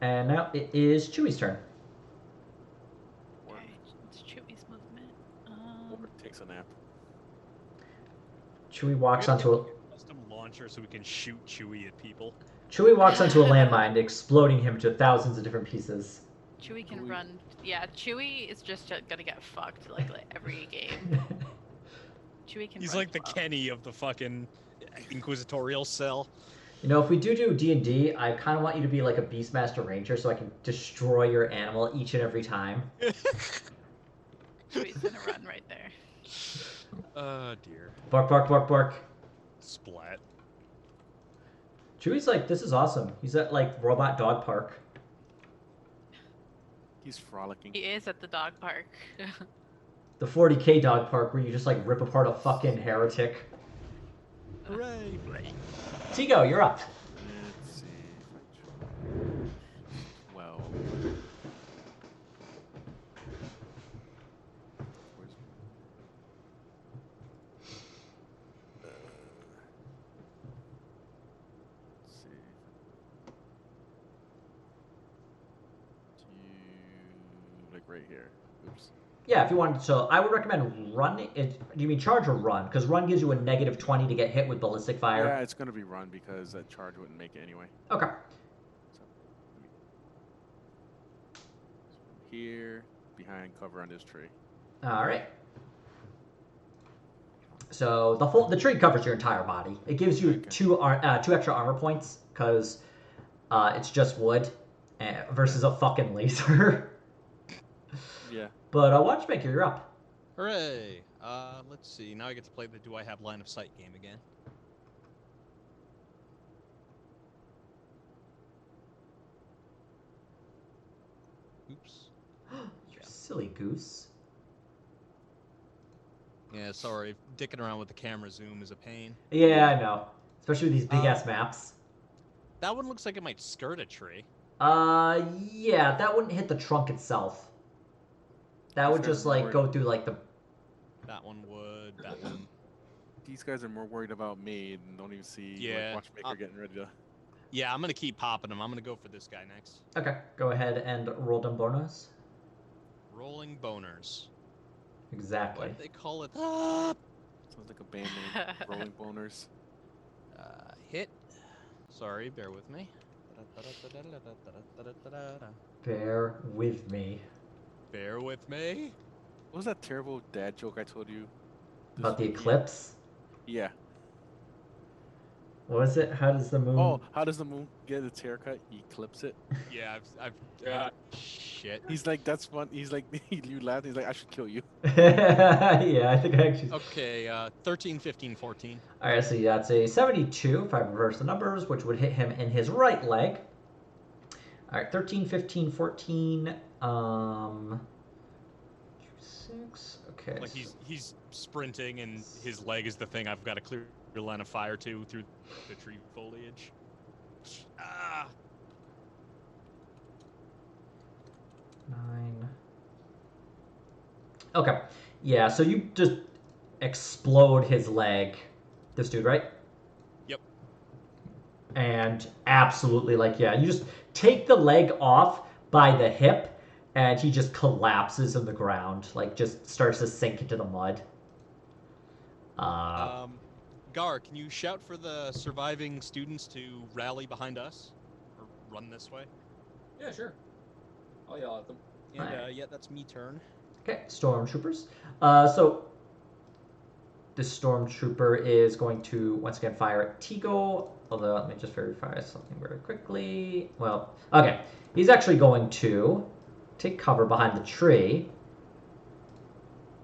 And now it is Chewie's turn. Chewy's movement. Or takes a nap. Chewie walks We gotta onto a get a custom launcher so we can shoot Chewie at people. Chewie walks onto a landmine, exploding him to thousands of different pieces. Chewy can run. Yeah, Chewy is just gonna get fucked like every game. Chewy can He's run like the slow. Kenny of the fucking inquisitorial cell. You know, if we do D&D, I kind of want you to be like a Beastmaster Ranger so I can destroy your animal each and every time. Chewy's gonna run right there. Oh dear. Bark, bark, bark, bark. Splat. Chewie's like, this is awesome. He's at like Robot Dog Park. He's frolicking. He is at the dog park. The 40K dog park where you just like rip apart a fucking heretic. Hooray! Tigo, you're up. Let's see. if I try- 12. Where's... let's see. Like right here. Oops. Yeah, if you wanted to, I would recommend run. Do you mean charge or run? Because run gives you a -20 to get hit with ballistic fire. Yeah, it's gonna be run because that charge wouldn't make it anyway. Okay. So, here, behind cover on this tree. All right. So the tree covers your entire body. It gives you Okay. two extra armor points because it's just wood versus a fucking laser. Yeah. But Watchmaker, you're up. Hooray! Let's see. Now I get to play the Do I Have Line of Sight game again. Oops. You silly goose. Yeah, sorry. Dicking around with the camera zoom is a pain. Yeah, I know. Especially with these big ass maps. That one looks like it might skirt a tree. Yeah, that wouldn't hit the trunk itself. That would These guys just are like worried- go through like the. That one would. That one. These guys are more worried about me and don't even see Yeah, like, Watchmaker getting ready to. Yeah, I'm gonna keep popping them. I'm gonna go for this guy next. Okay, go ahead and roll them bonus. Rolling boners. Exactly. What do they call it? Sounds like a band name. Rolling boners. Hit. Sorry, bear with me. Bear with me. Bear with me. What was that terrible dad joke I told you? About the weekend? eclipse? Yeah. What was it? How does the moon? Oh, how does the moon get its haircut? He clips it. Yeah, I've Yeah. shit. He's like, that's fun. He's like, you laughed. He's like, I should kill you. Yeah, I think I actually. Okay, 13, 15, 14. All right, so that's a 72 if I reverse the numbers, which would hit him in his right leg. All right, 13, 15, 14. 6. Okay. Like so- he's sprinting and his leg is the thing I've got a clear line of fire to through the tree foliage. Ah. 9. Okay. Yeah, so you just explode his leg. This dude, right? Yep. And absolutely, like, yeah, you just take the leg off by the hip, and he just collapses in the ground, like, just starts to sink into the mud. Gar, can you shout for the surviving students to rally behind us? Or run this way? Yeah, sure. I'll yell at them. And, Alright. yeah, that's me turn. Okay, stormtroopers. So this stormtrooper is going to once again fire at Tigo. Although let me just verify something very quickly. Well, okay, he's actually going to take cover behind the tree.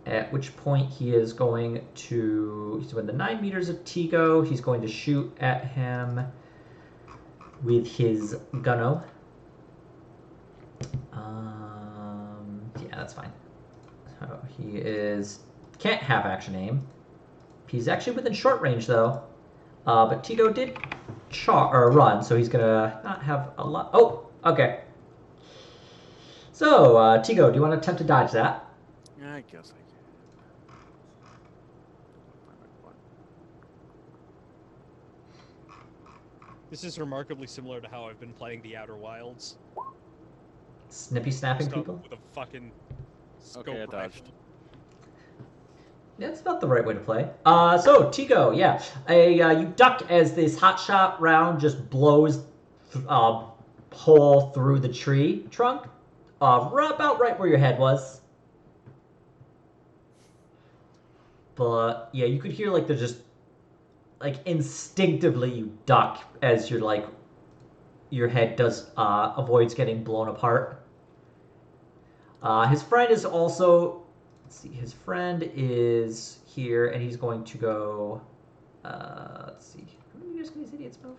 At which point he is going to, he's within 9 meters of Tigo. He's going to shoot at him with his gunno. Yeah, that's fine. So he can't have action aim. He's actually within short range though. But Tigo did run, so he's gonna not have a lot. Oh, okay. So Tigo, do you want to attempt to dodge that? Yeah, I guess I can. This is remarkably similar to how I've been playing the Outer Wilds. Snippy snapping Stuff people? with a fucking Scope Okay, I rifle. dodged. That's about the right way to play. So Tigo, yeah, you duck as this hotshot round just blows hole through the tree trunk, about right where your head was. But yeah, you could hear like there's just like instinctively you duck as you're like your head does avoids getting blown apart. His friend is also, let's see, his friend is here, and he's going to go. Let's see, who are you guys these idiots move?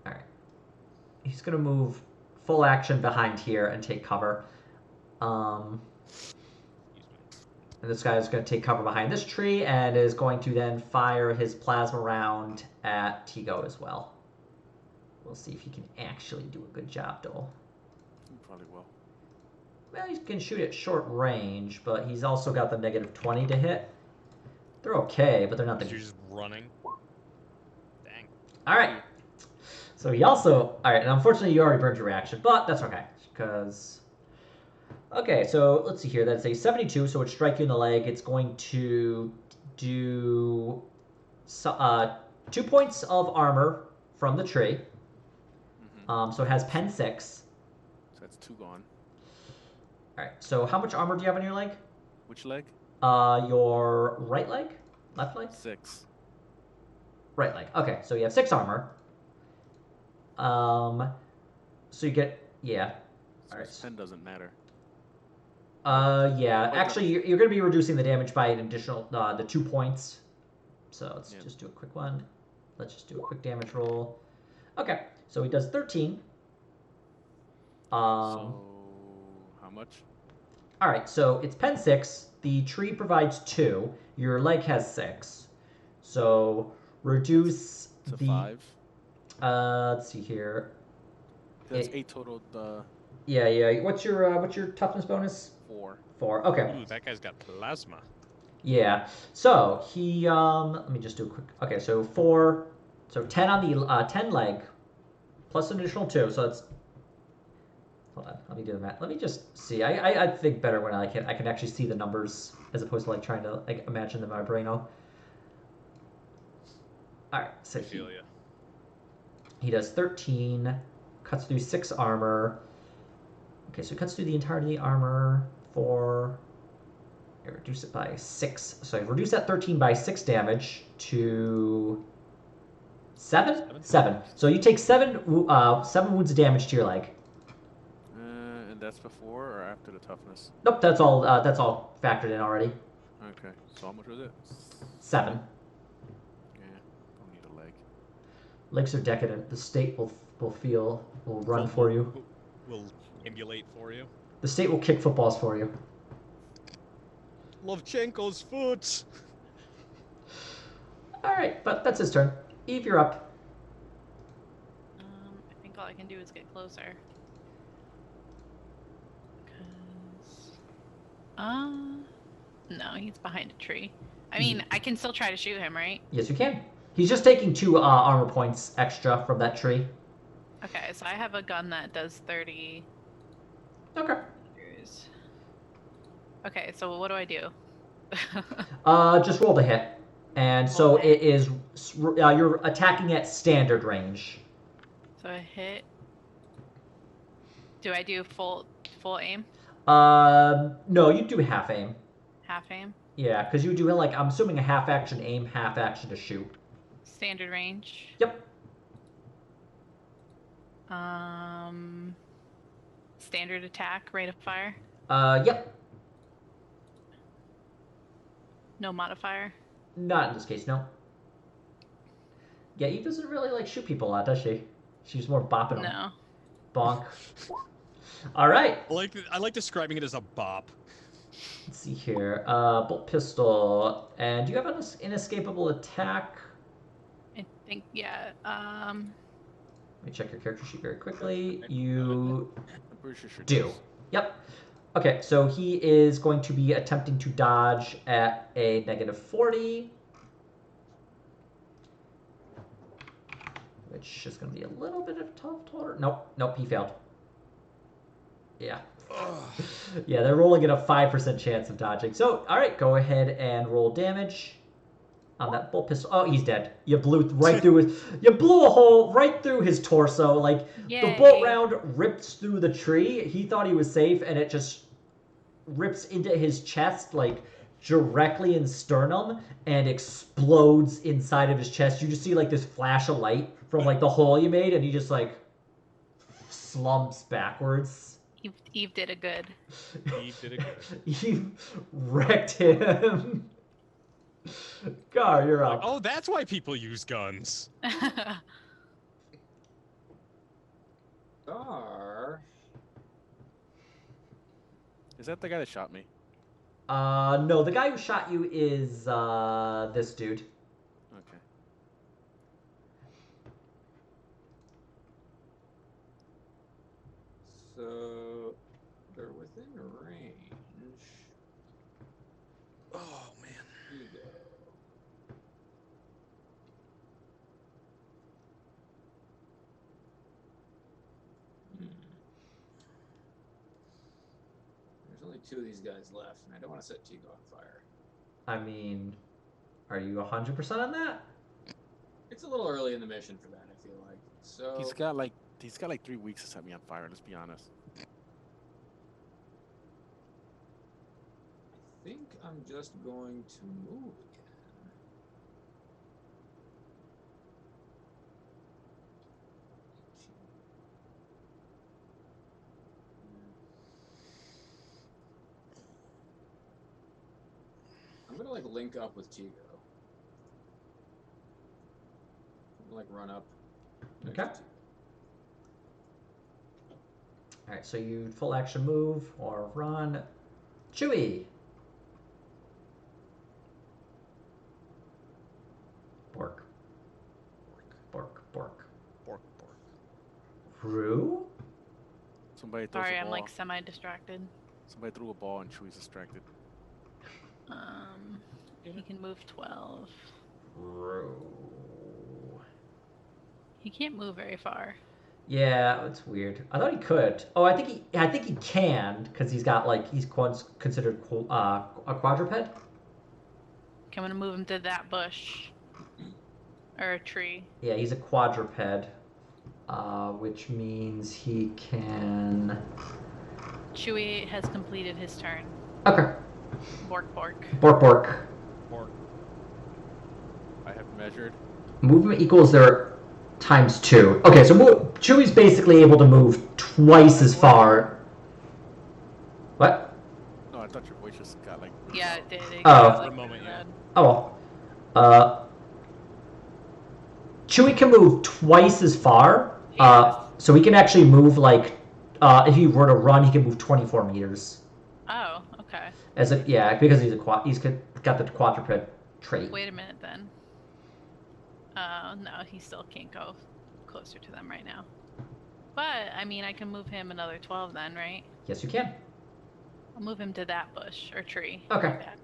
All right, he's gonna move full action behind here and take cover. And this guy is going to take cover behind this tree and is going to then fire his plasma round at Tigo as well. We'll see if he can actually do a good job, though. He probably will. Well, he can shoot at short range, but he's also got the -20 to hit. They're okay, but they're not the... You're just running. Dang. All right. So he also... All right, and unfortunately you already burned your reaction, but that's okay, because... Okay, so let's see here. That's a 72, so it strike you in the leg. It's going to do 2 points of armor from the tree. So it has pen 6. So that's 2 gone. All right, so how much armor do you have on your leg? Which leg? Your right leg? Left leg? 6. Right leg. Okay, so you have 6 armor. So you get... Yeah. So All right. 10 doesn't matter. Yeah. Actually, you're going to be reducing the damage by an additional the 2 points. So let's just do a quick one. Let's just do a quick damage roll. Okay, so he does 13. So how much? All right, so it's pen 6. The tree provides 2. Your leg has 6. So reduce To the 5. Let's see here. That's 8 total. Yeah. What's your toughness bonus? 4. 4. Okay. Ooh, that guy's got plasma. Yeah. So he let me just do a quick. Okay, so 4. So 10 on the 10 leg, plus an additional 2. So it's. Hold on. Let me do the math. Let me just see. I think better when I can actually see the numbers as opposed to like trying to like imagine them in my brain. All right. So I feel ya. he does 13. Cuts through 6 armor. Okay, so he cuts through the entirety of the armor. 4. I reduce it by 6. So I reduce that 13 by 6 damage to 7? 7. So you take 7 wounds of damage to your leg. And that's before or after the toughness? Nope, that's all factored in already. Okay. So how much was it? 7. Yeah. Don't need a leg. Legs are decadent. The state will run for you. Will emulate for you. The state will kick footballs for you. Lovchenko's foot. All right, but that's his turn. Eve, you're up. I think all I can do is get closer. No, he's behind a tree. I mean, I can still try to shoot him, right? Yes, you can. He's just taking 2 armor points extra from that tree. Okay, so I have a gun that does 30. Okay. Okay, so what do I do? Just roll the hit. And so it is, you're attacking at standard range. So I hit. Do I do full aim? No, you do half aim. Half aim? Yeah, because you do like, I'm assuming a half action aim, half action to shoot. Standard range? Yep. Standard attack, rate of fire? Yep. No modifier? Not in this case, no. Yeah, Eve doesn't really like shoot people a lot, does she? She's more bopping them. No. Bonk. All right. I like describing it as a bop. Let's see here. Bolt pistol. And do you have an inescapable attack? I think, yeah. Let me check your character sheet very quickly. You do. Yep. Okay, so he is going to be attempting to dodge at a -40. Which is going to be a little bit of tough order. Nope, he failed. Yeah. Ugh. Yeah, they're rolling at a 5% chance of dodging. So, all right, go ahead and roll damage on that bolt pistol. Oh, he's dead. You blew right through his. You blew a hole right through his torso. Like the bolt Yay. round rips through the tree. He thought he was safe, and it just rips into his chest, like directly in sternum, and explodes inside of his chest. You just see like this flash of light from like the hole you made, and he just like slumps backwards. Eve did a good. Eve did a good. You wrecked him. Gar, you're Like, up. oh, that's why people use guns. Gar. Is that the guy that shot me? No, the guy who shot you is this dude. Okay. So they're within range. Oh man. Here you go. Hmm. There's only 2 of these guys left, and I don't want to set Tigo on fire. I mean, are you 100% on that? It's a little early in the mission for that, I feel like. So He's got like 3 weeks to set me on fire. Let's be honest. I think I'm just going to move again. I'm gonna like link up with Tigo. I'm gonna like run up. next Okay. to Tigo. All right, so you full action move or run. Chewie. Bork. Bork. Bork. Bork, bork. Rue? Somebody throws Sorry, a I'm ball. like semi-distracted. Somebody threw a ball and Chewie's distracted. He can move 12. Rue. He can't move very far. Yeah, it's weird. I thought he could. Oh, I think he can because he's got like he's considered a quadruped. Okay, I'm gonna move him to that bush. Or a tree. Yeah, he's a quadruped, which means he can. Chewie has completed his turn. Okay. Bork bork. Bork bork. Bork. I have measured. Movement equals their times 2. Okay, so Chewie's basically able to move twice as far. What? No, I thought your voice just got like. really Yeah, loud. it did. It Oh. got, For like, a moment, yeah. red. Oh well. Chewie can move twice as far. Jesus. So he can actually move like if he were to run, he can move 24 meters. Oh, okay. Because he's got the quadruped trait. Wait a minute then. No, he still can't go closer to them right now. But, I mean, I can move him another 12 then, right? Yes, you can. I'll move him to that bush or tree. Okay. Like that.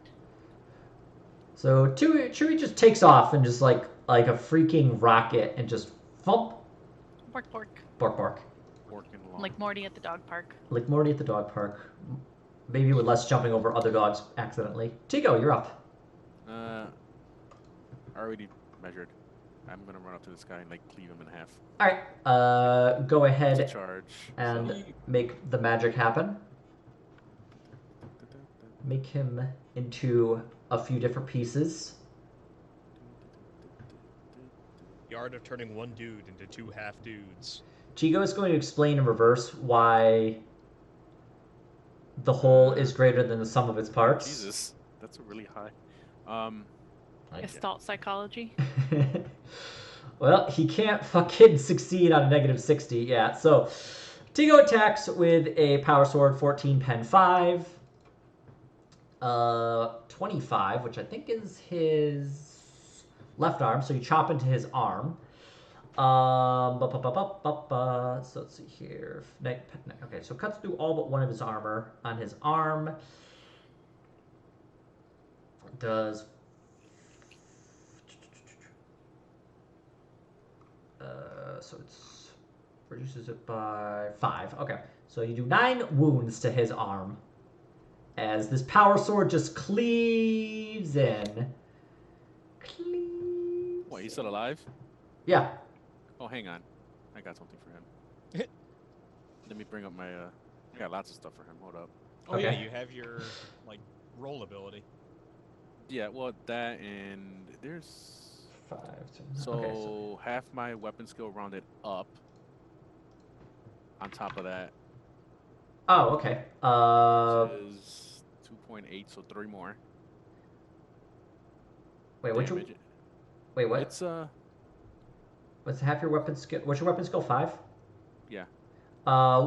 So Chewie just takes off and just like a freaking rocket and just thump, Bork bork. bark bark, Working along. Like Morty at the dog park. like Morty at the dog park. Maybe with less jumping over other dogs accidentally. Tigo, you're up. I already measured. I'm gonna run up to this guy and like cleave him in half. All right. Go It's a ahead charge. and make the magic happen. Make him into a few different pieces. The art of turning one dude into 2 half dudes. Chigo is going to explain in reverse why the whole is greater than the sum of its parts. Jesus, that's a really high. Gestalt psychology. Well, he can't fucking succeed on a negative 60. Yeah, so Tigo attacks with a power sword, 14 pen 5. 25, which I think is his left arm, so you chop into his arm. So let's see here. Okay, so cuts through all but one of his armor on his arm. Does so it's reduces it by 5. Okay, So you do 9 wounds to his arm as this power sword just cleaves in. What, he's still alive? Yeah. Oh, hang on. I got something for him. Let me bring up my, I got lots of stuff for him. Hold up. Oh yeah, Okay. you have your like roll ability. Yeah, well, that and there's... 5, 10. So, Okay, so half my weapon skill rounded up. On top of that, oh, okay. which is 2.8, so 3 more. Wait, what's your damage. wait? What? It's What's half your weapon skill? What's your weapon skill? 5. yeah.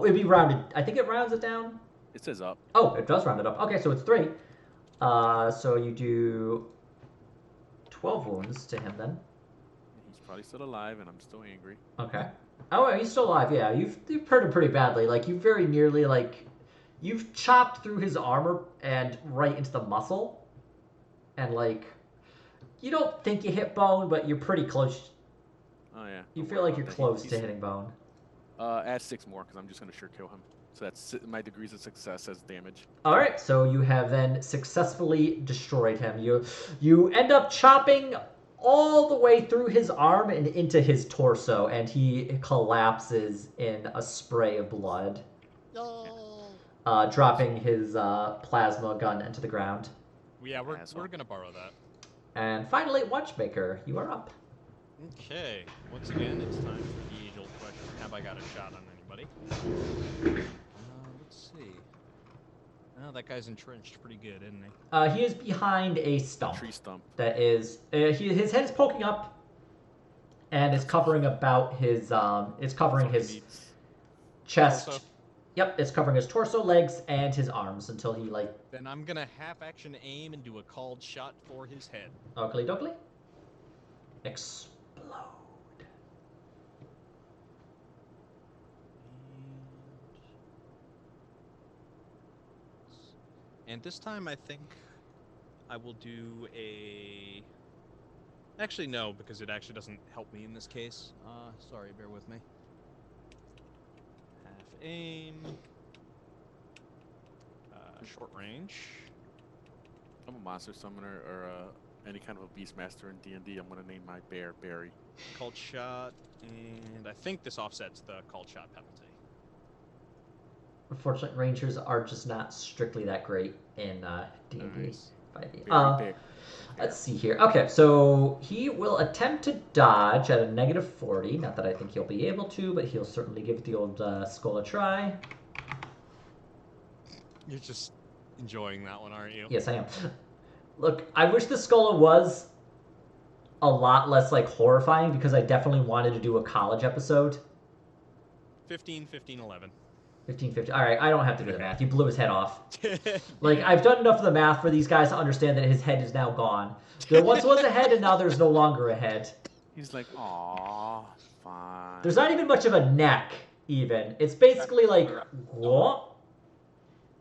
It'd be rounded. I think it rounds it down. It says up. Oh, it does round it up. Okay, so it's 3. So you do 12 wounds to him then. He's probably still alive, and I'm still angry. Okay. Oh, he's still alive. Yeah, you've hurt him pretty badly. Like you very nearly you've chopped through his armor and right into the muscle, and like you don't think you hit bone, but you're pretty close. Oh yeah. You don't feel worry like about you're that. close He's- to hitting bone. Add 6 more, because I'm just gonna sure kill him. So that's my degrees of success as damage. All right, so you have then successfully destroyed him. You end up chopping all the way through his arm and into his torso, and he collapses in a spray of blood, dropping his plasma gun into the ground. Yeah, we're Asshole. gonna borrow that. And finally, Watchmaker, you are up. Okay, once again, it's time for the age-old question: have I got a shot on anybody? Let's see. Oh, that guy's entrenched pretty good, isn't he? He is behind a stump. Tree stump. That is, his head is poking up, and it's covering about his it's covering So he his needs- chest. Torso. Yep, it's covering his torso, legs, and his arms until he Then I'm gonna half-action aim and do a called shot for his head. Oakley dokley. Explode. And this time I think I will do a... Actually, no, because it actually doesn't help me in this case. Sorry, bear with me. Half aim. Short range. I'm a monster summoner or any kind of a beast master in D&D. I'm gonna name my bear Barry. Called shot, and I think this offsets the called shot penalty. Unfortunately, Rangers are just not strictly that great in D&D. Nice. 5e. Barry Bear. Let's see here. Okay, so he will attempt to dodge at a -40. Not that I think he'll be able to, but he'll certainly give the old skull a try. You're just enjoying that one, aren't you? Yes, I am. Look, I wish the skull was a lot less like horrifying because I definitely wanted to do a college episode. 15, 15, 11. 15, 15. All right, I don't have to do the math. You blew his head off. Like, I've done enough of the math for these guys to understand that his head is now gone. There once was a head, and now there's no longer a head. He's like, aw, fine. There's not even much of a neck, even. It's basically like, what?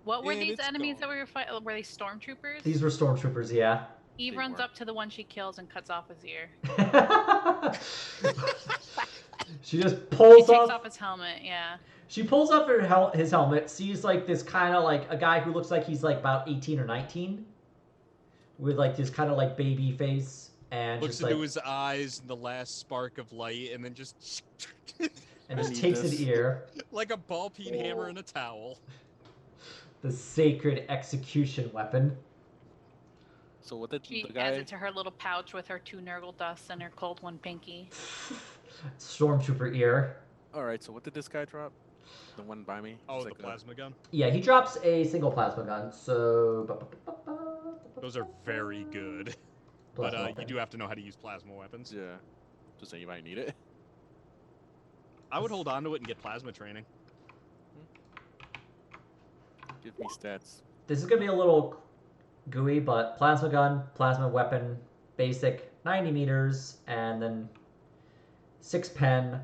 What were And these it's enemies gone. that we were fighting? Were they stormtroopers? These were stormtroopers, yeah. Eve They runs were. up to the one she kills and cuts off his ear. She just He pulls takes off. off his helmet, yeah. She pulls off his helmet, sees like this kind of like a guy who looks like he's like about 18 or 19, with like this kind of like baby face, and Looks just like into his eyes in the last spark of light, and then just and I just need takes this. an ear. like a ball peen hammer and a towel. The sacred execution weapon. So what did She the adds guy? it to her little pouch with her 2 Nurgle dusts and her cold 1 pinky. Stormtrooper ear. All right. So what did this guy drop? The one by me. Oh, It's the like a- plasma gun. Yeah, he drops a single plasma gun. So Those are very good. But Plasma you weapon. do have to know how to use plasma weapons. Yeah. Just anybody need it. I would hold on to it and get plasma training. Give me stats. This is gonna be a little gooey, but plasma gun, plasma weapon, basic, 90 meters, and then 6 pen,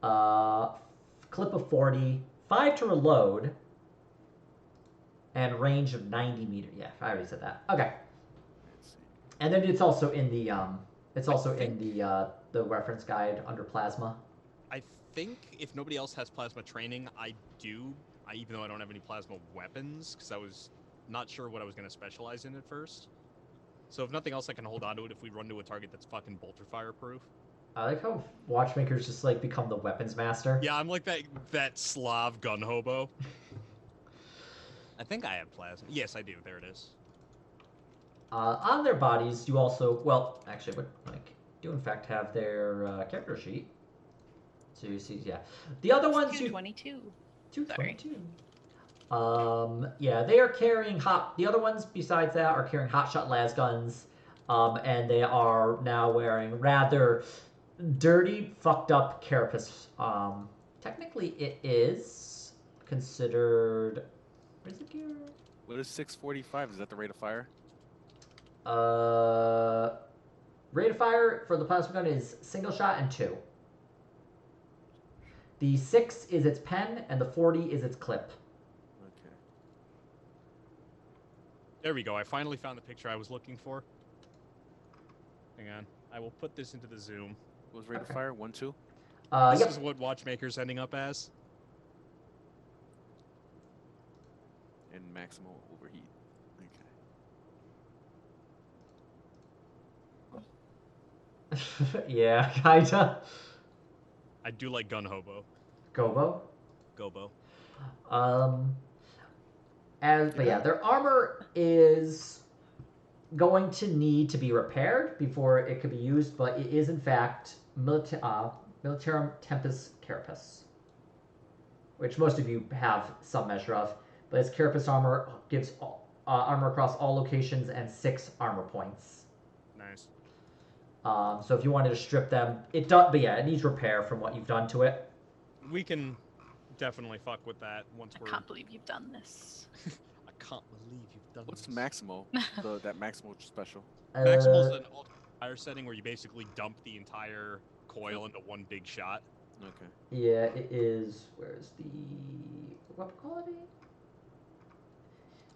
clip of 40, 5 to reload, and range of 90 meters. Yeah, I already said that. Okay, Let's see. and then it's also in the it's also in think- the reference guide under plasma. I think if nobody else has plasma training, I do even though I don't have any plasma weapons, because I was not sure what I was going to specialize in at first. So if nothing else, I can hold on to it if we run to a target that's fucking bolter fire proof. I like how watchmakers just like become the weapons master. Yeah, I'm like that Slav gun hobo. I think I have plasma. Yes, I do. There it is. On their bodies, you also, well, actually, would like do in fact have their character sheet. So you see, yeah, the other ones you 222. 222. Yeah, they are carrying the other ones besides that are carrying hotshot las guns, and they are now wearing rather dirty, fucked up carapace. Technically, it is considered. What is it here? What is 645? Is that the rate of fire? Rate of fire for the plasma gun is single shot and 2. The 6 is its pen, and the 40 is its clip. Okay. There we go. I finally found the picture I was looking for. Hang on. I will put this into the Zoom. What was rate of fire? 1, 2? This Yep. is what Watchmaker's ending up as. And maximal overheat. Okay. Yeah, kinda. I do like gun hobo. Gobo. Gobo. But yeah, their armor is going to need to be repaired before it could be used, but it is in fact Militarum Tempus Carapace, which most of you have some measure of. But its Carapace armor gives armor across all locations and 6 armor points. Nice. So if you wanted to strip them, it does. But yeah, it needs repair from what you've done to it. We can definitely fuck with that once I we're. can't believe you've done this. I can't believe you've done What's this. maximal? That maximal special. Maximal's an alt fire setting where you basically dump the entire coil into one big shot. Okay. Yeah, it is. Where's the weapon quality?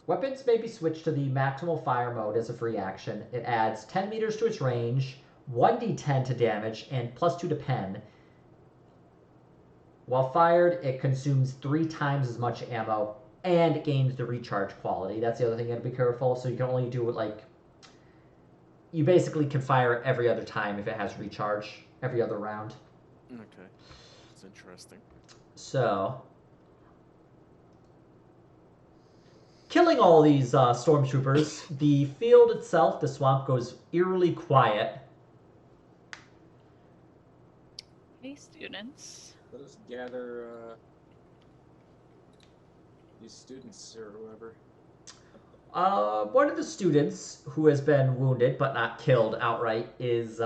Weapons may be switched to the maximal fire mode as a free action. It adds 10 meters to its range, 1d10 to damage, and +2 to pen. While fired, it consumes 3 times as much ammo, and it gains the recharge quality. That's the other thing you gotta be careful. So you can only do it like. You basically can fire every other time if it has recharge, every other round. Okay. That's interesting. So. Killing all these stormtroopers, the field itself, the swamp, goes eerily quiet. Hey, students. Let us gather these students or whoever. One of the students who has been wounded but not killed outright is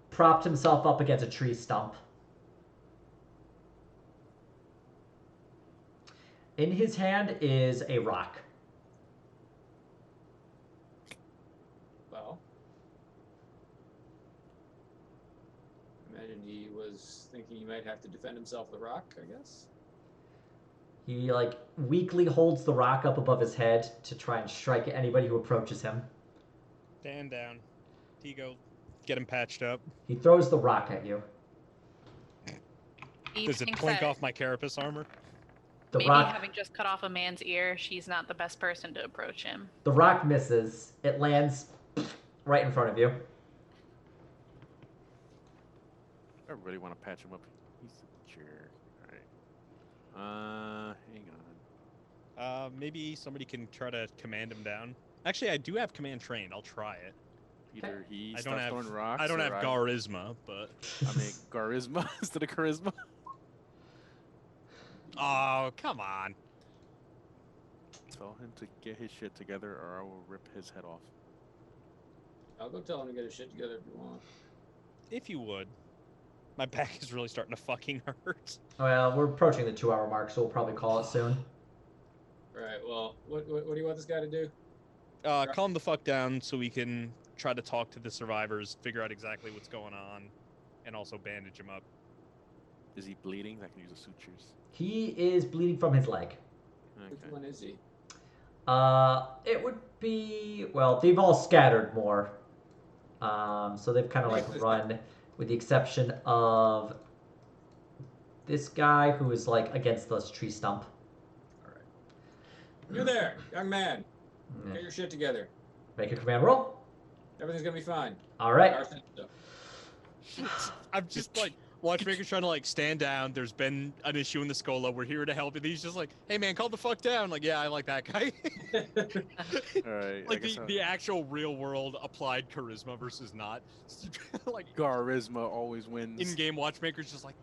propped himself up against a tree stump. In his hand is a rock. Well, imagine he was thinking he might have to defend himself with a rock, I guess. He like weakly holds the rock up above his head to try and strike at anybody who approaches him. Stand down. Tigo, get him patched up. He throws the rock at you. Eve Does it thinks plink that off my carapace armor? The maybe rock, having just cut off a man's ear, she's not the best person to approach him. the rock misses. It lands right in front of you. I really want to patch him up. He's a jerk. Alright. Hang on. Maybe somebody can try to command him down. Actually, I do have command trained. I'll try it. Either he I don't starts have. throwing rocks. I don't have or charisma, but. I mean, charisma instead of charisma. Oh, come on. Tell him to get his shit together, or I will rip his head off. I'll go tell him to get his shit together if you want. If you would. My back is really starting to fucking hurt. Well, we're approaching the 2-hour mark, so we'll probably call it soon. Alright, well, what do you want this guy to do? Calm the fuck down so we can try to talk to the survivors, figure out exactly what's going on, and also bandage him up. Is he bleeding? I can use the sutures. He is bleeding from his leg. Which Okay. one is he? It would be, well, they've all scattered more. So they've kind of like run, with the exception of this guy who is like against this tree stump. You there, young man. Get your shit together. Make a command roll. Everything's gonna be fine. All right. Our thing, so. I'm just like, Watchmaker's trying to like stand down. There's been an issue in the Scola. We're here to help. And he's just like, hey man, calm the fuck down. Like, yeah, I like that guy. All right. Like the actual real world applied charisma versus not. Like Charisma always wins. in-game Watchmaker's just like.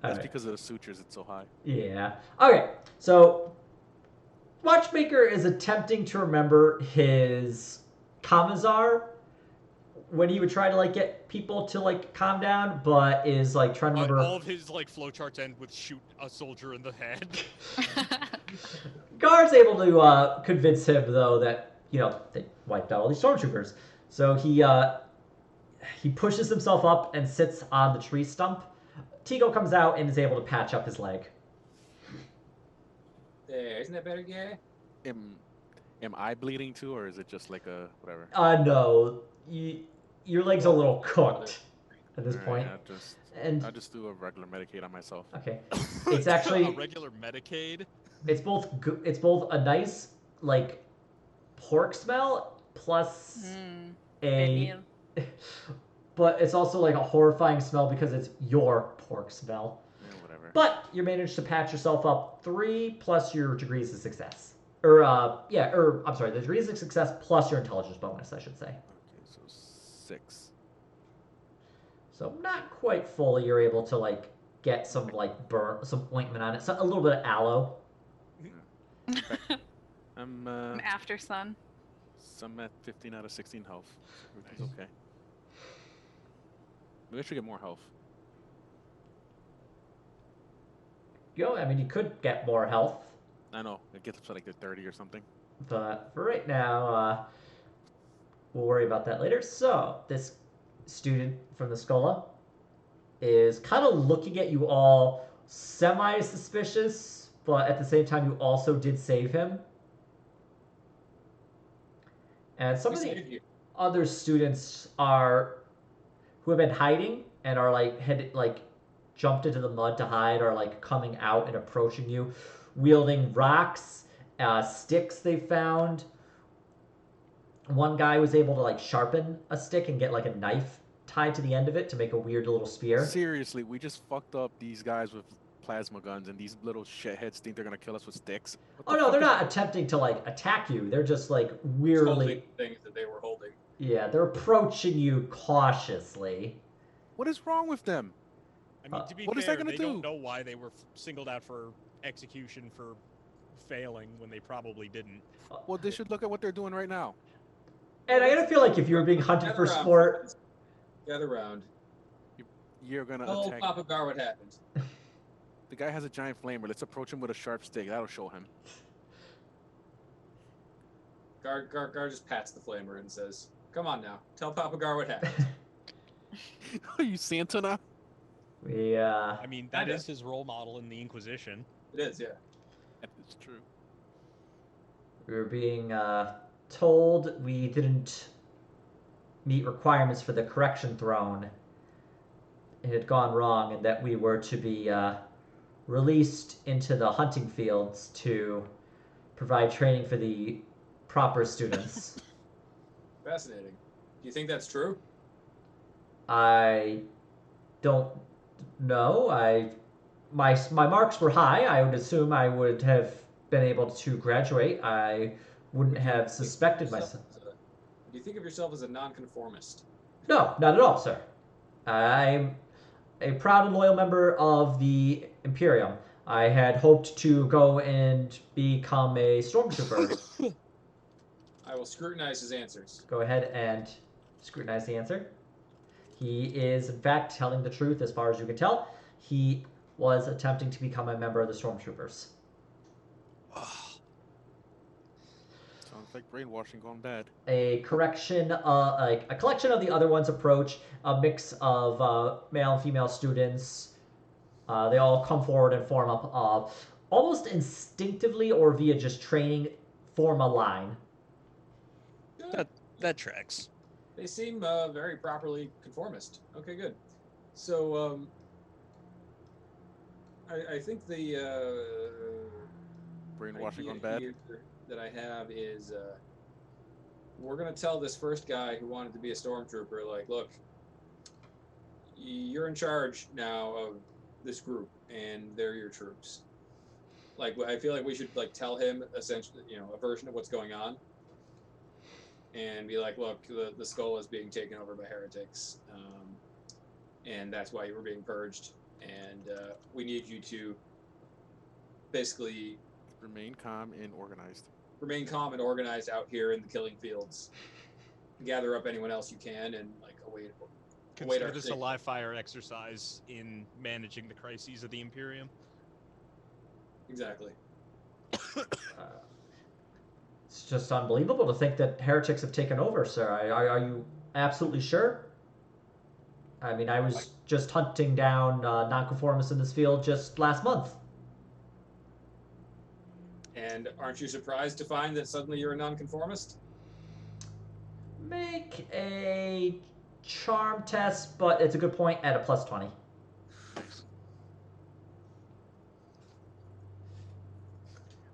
That's because of the sutures. It's so high. Yeah. Okay. So, Watchmaker is attempting to remember his Commissar when he would try to like get people to like calm down, but is like trying to remember. All of his like flowcharts end with shoot a soldier in the head. Gar's able to convince him though that they wiped out all these stormtroopers. So he pushes himself up and sits on the tree stump. Tigo comes out and is able to patch up his leg. There, isn't that better, yeah? Am I bleeding too, or is it just like a whatever? No, your leg's a little cooked at this point. I'll just do a regular Medicaid on myself. Okay, it's actually a regular Medicaid. It's both a nice like pork smell plus a, but it's also like a horrifying smell because it's your pork smell. Yeah, whatever. But you managed to patch yourself up 3 plus your degrees of success. I'm sorry, the degrees of success plus your intelligence bonus, I should say. Okay, so 6. So not quite fully. You're able to like get some like some ointment on it, so a little bit of aloe. I'm An after sun. I'm at 15 out of 16 health. Which is okay. Maybe I should get more health. I mean, you could get more health. I know. It gets up to like the 30 or something. But for right now, we'll worry about that later. So this student from the Scola is kind of looking at you all semi-suspicious, but at the same time, you also did save him. And some of the other students who have been hiding and are had jumped into the mud to hide, are like coming out and approaching you, wielding rocks, sticks they found. One guy was able to like sharpen a stick and get like a knife tied to the end of it to make a weird little spear. Seriously, we just fucked up these guys with plasma guns, and these little shitheads think they're gonna kill us with sticks. Oh no, they're not attempting to like attack you. They're just like weirdly things that they were holding. Yeah, they're approaching you cautiously. What is wrong with them? I mean, to be what fair, is that gonna they do? don't know why they were singled out for execution for failing when they probably didn't. Well, they should look at what they're doing right now. And I gotta feel like if you were being hunted for sport, gather round. You're gonna Oh, attack. Papa Gar, what happened? The guy has a giant flamer. Let's approach him with a sharp stick. That'll show him. Gar just pats the flamer and says, "Come on now, tell Papa Gar what happened." Are you Santa now? I mean, that is his role model in the Inquisition. It is, yeah. It's true. we were being told we didn't meet requirements for the correction throne. It had gone wrong, and that we were to be released into the hunting fields to provide training for the proper students. Fascinating. Do you think that's true? I don't know. My marks were high. I would assume I would have been able to graduate. I wouldn't have suspected myself. Do you think of yourself as a nonconformist? No, not at all, sir. I'm a proud and loyal member of the Imperium. I had hoped to go and become a stormtrooper. I will scrutinize his answers. Go ahead and scrutinize the answer. He is, in fact, telling the truth as far as you can tell. He was attempting to become a member of the Stormtroopers. Sounds like brainwashing gone bad. A collection of the other ones approach, a mix of male and female students. They all come forward and form up, almost instinctively or via just training, form a line. Good. That tracks. They seem very properly conformist. Okay, good. So, I think the Washing idea on bed. here that I have is we're gonna tell this first guy who wanted to be a stormtrooper, like, look, you're in charge now of this group, and they're your troops. Like, I feel like we should like tell him essentially, a version of what's going on, and be like, look, the skull is being taken over by heretics, and that's why you were being purged, and we need you to basically Remain calm and organized. remain calm and organized out here in the killing fields. Gather up anyone else you can, and like await Consider our this a signal. live fire exercise in managing the crises of the Imperium. Exactly. It's just unbelievable to think that heretics have taken over, sir. Are you absolutely sure? I mean, I was just hunting down nonconformists in this field just last month. And aren't you surprised to find that suddenly you're a nonconformist? Make a charm test, but it's a good point at a plus 20.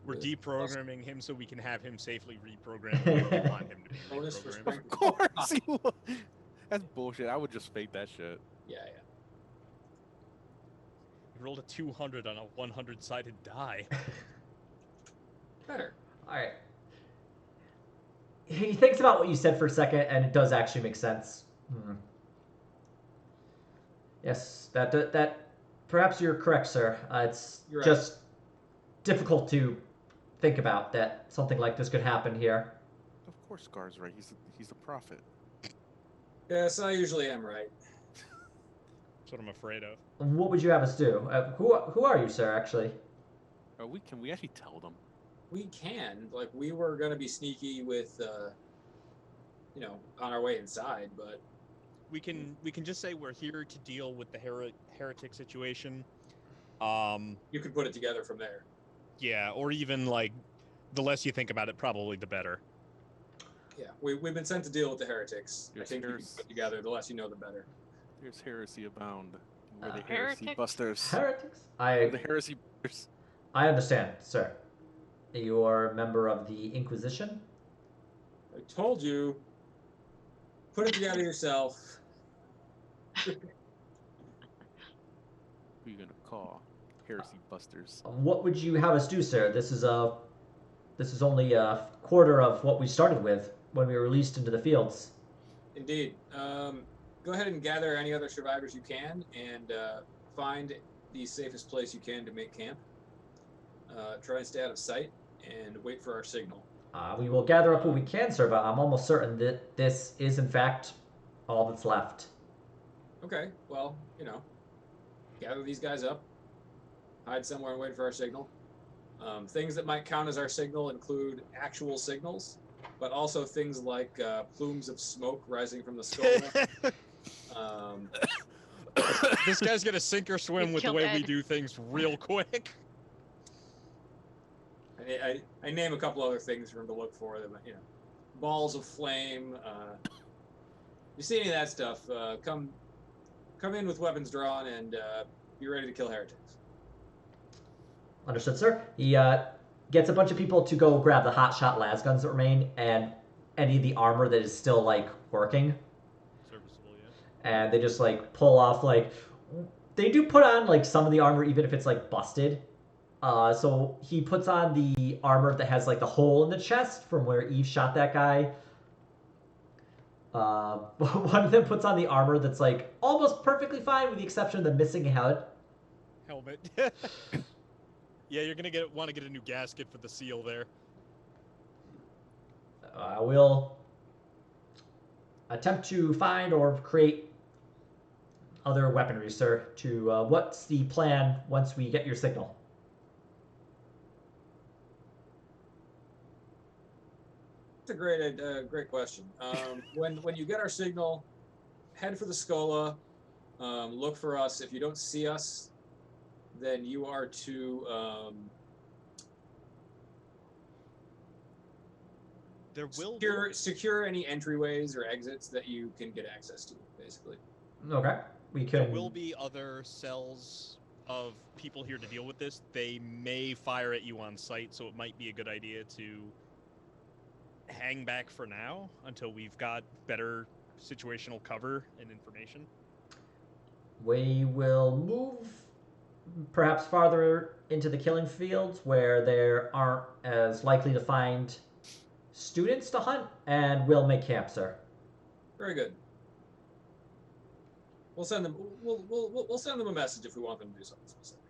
We're deprogramming him so we can have him safely reprogrammed the way we want him to be Bonus for reprogrammed. strength. Of course he would. That's bullshit. I would just fake that shit. Yeah. He rolled a 200 on a 100-sided die. Better. All right. He thinks about what you said for a second, and it does actually make sense. Yes, that perhaps you're correct, sir. It's You're right. just difficult to think about that something like this could happen here. Of course, Scar's right. He's a prophet. Yes, I usually am right. That's what I'm afraid of. What would you have us do? Who are you, sir? Actually, Can we actually tell them? We can. Like, we were gonna be sneaky with, on our way inside, but We can just say we're here to deal with the heretic situation. you could put it together from there. Yeah, or even like, the less you think about it, probably the better. Yeah, we've been sent to deal with the heretics. I Yes, think you can here's- put together. The less you know, the better. There's heresy abound. We're the heresy Heretics? busters. heretics. We're the heresy busters. I understand, sir. You're a member of the Inquisition. I told you. Put it together yourself. Who you gonna call? Heresy busters. What would you have us do, sir? This is only a quarter of what we started with when we were released into the fields. Indeed. Go ahead and gather any other survivors you can, and find the safest place you can to make camp. Try and stay out of sight, and wait for our signal. We will gather up what we can, sir, but I'm almost certain that this is, in fact, all that's left. Okay, well, gather these guys up, hide somewhere and wait for our signal. Things that might count as our signal include actual signals, but also things like plumes of smoke rising from the skull. This guy's gonna sink or swim He's with the killed way we Ed. do things real quick. I name a couple other things for him to look for. Them, balls of flame. You see any of that stuff? Come in with weapons drawn and be ready to kill heretics. Understood, sir. He gets a bunch of people to go grab the hotshot las guns that remain and any of the armor that is still, working. Serviceable, yeah. And they just, pull off, They do put on, some of the armor, even if it's, busted. So he puts on the armor that has, the hole in the chest from where Eve shot that guy. One of them puts on the armor that's, almost perfectly fine with the exception of the missing head. Helmet. Yeah, you're gonna want to get a new gasket for the seal there. We'll attempt to find or create other weaponry, sir. What's the plan once we get your signal? That's a great question. When you get our signal, head for the Scola. Look for us. If you don't see us, then you are to There will secure any entryways or exits that you can get access to, basically. Okay. there will be other cells of people here to deal with this. They may fire at you on sight, so it might be a good idea to hang back for now until we've got better situational cover and information. We will move perhaps farther into the killing fields where there aren't as likely to find students to hunt, and we'll make camp, sir. Very good. We'll send them. We'll send them a message if we want them to do something specific.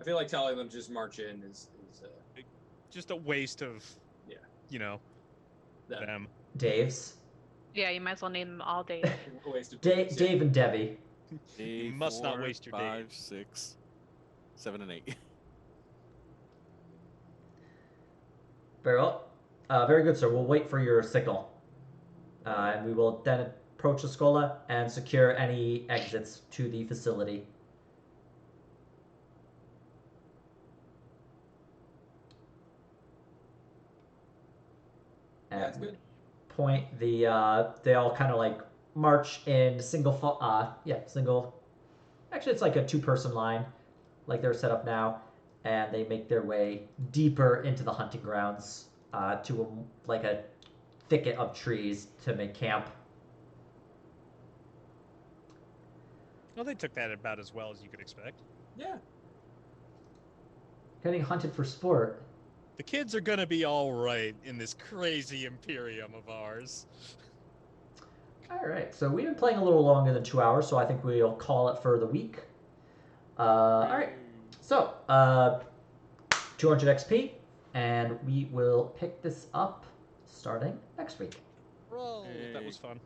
I feel like telling them to just march in is Just a waste of, Yeah. you know, them. Dave's. Yeah, you might as well name them all Dave. a waste of Dave and Debbie. You must not waste your 5, day. 6, 7, and 8. Very well. Very good, sir. We'll wait for your signal. And we will then approach the Scola and secure any exits to the facility. And That's good. point the they all kind of like march in single actually it's like a 2-person line like they're set up now, and they make their way deeper into the hunting grounds to a thicket of trees to make camp. Well, they took that about as well as you could expect. Yeah. Getting hunted for sport. The kids are gonna be all right in this crazy Imperium of ours. All right, so we've been playing a little longer than 2 hours, so I think we'll call it for the week. All right, so 200 XP, and we will pick this up starting next week. Roll. That was fun.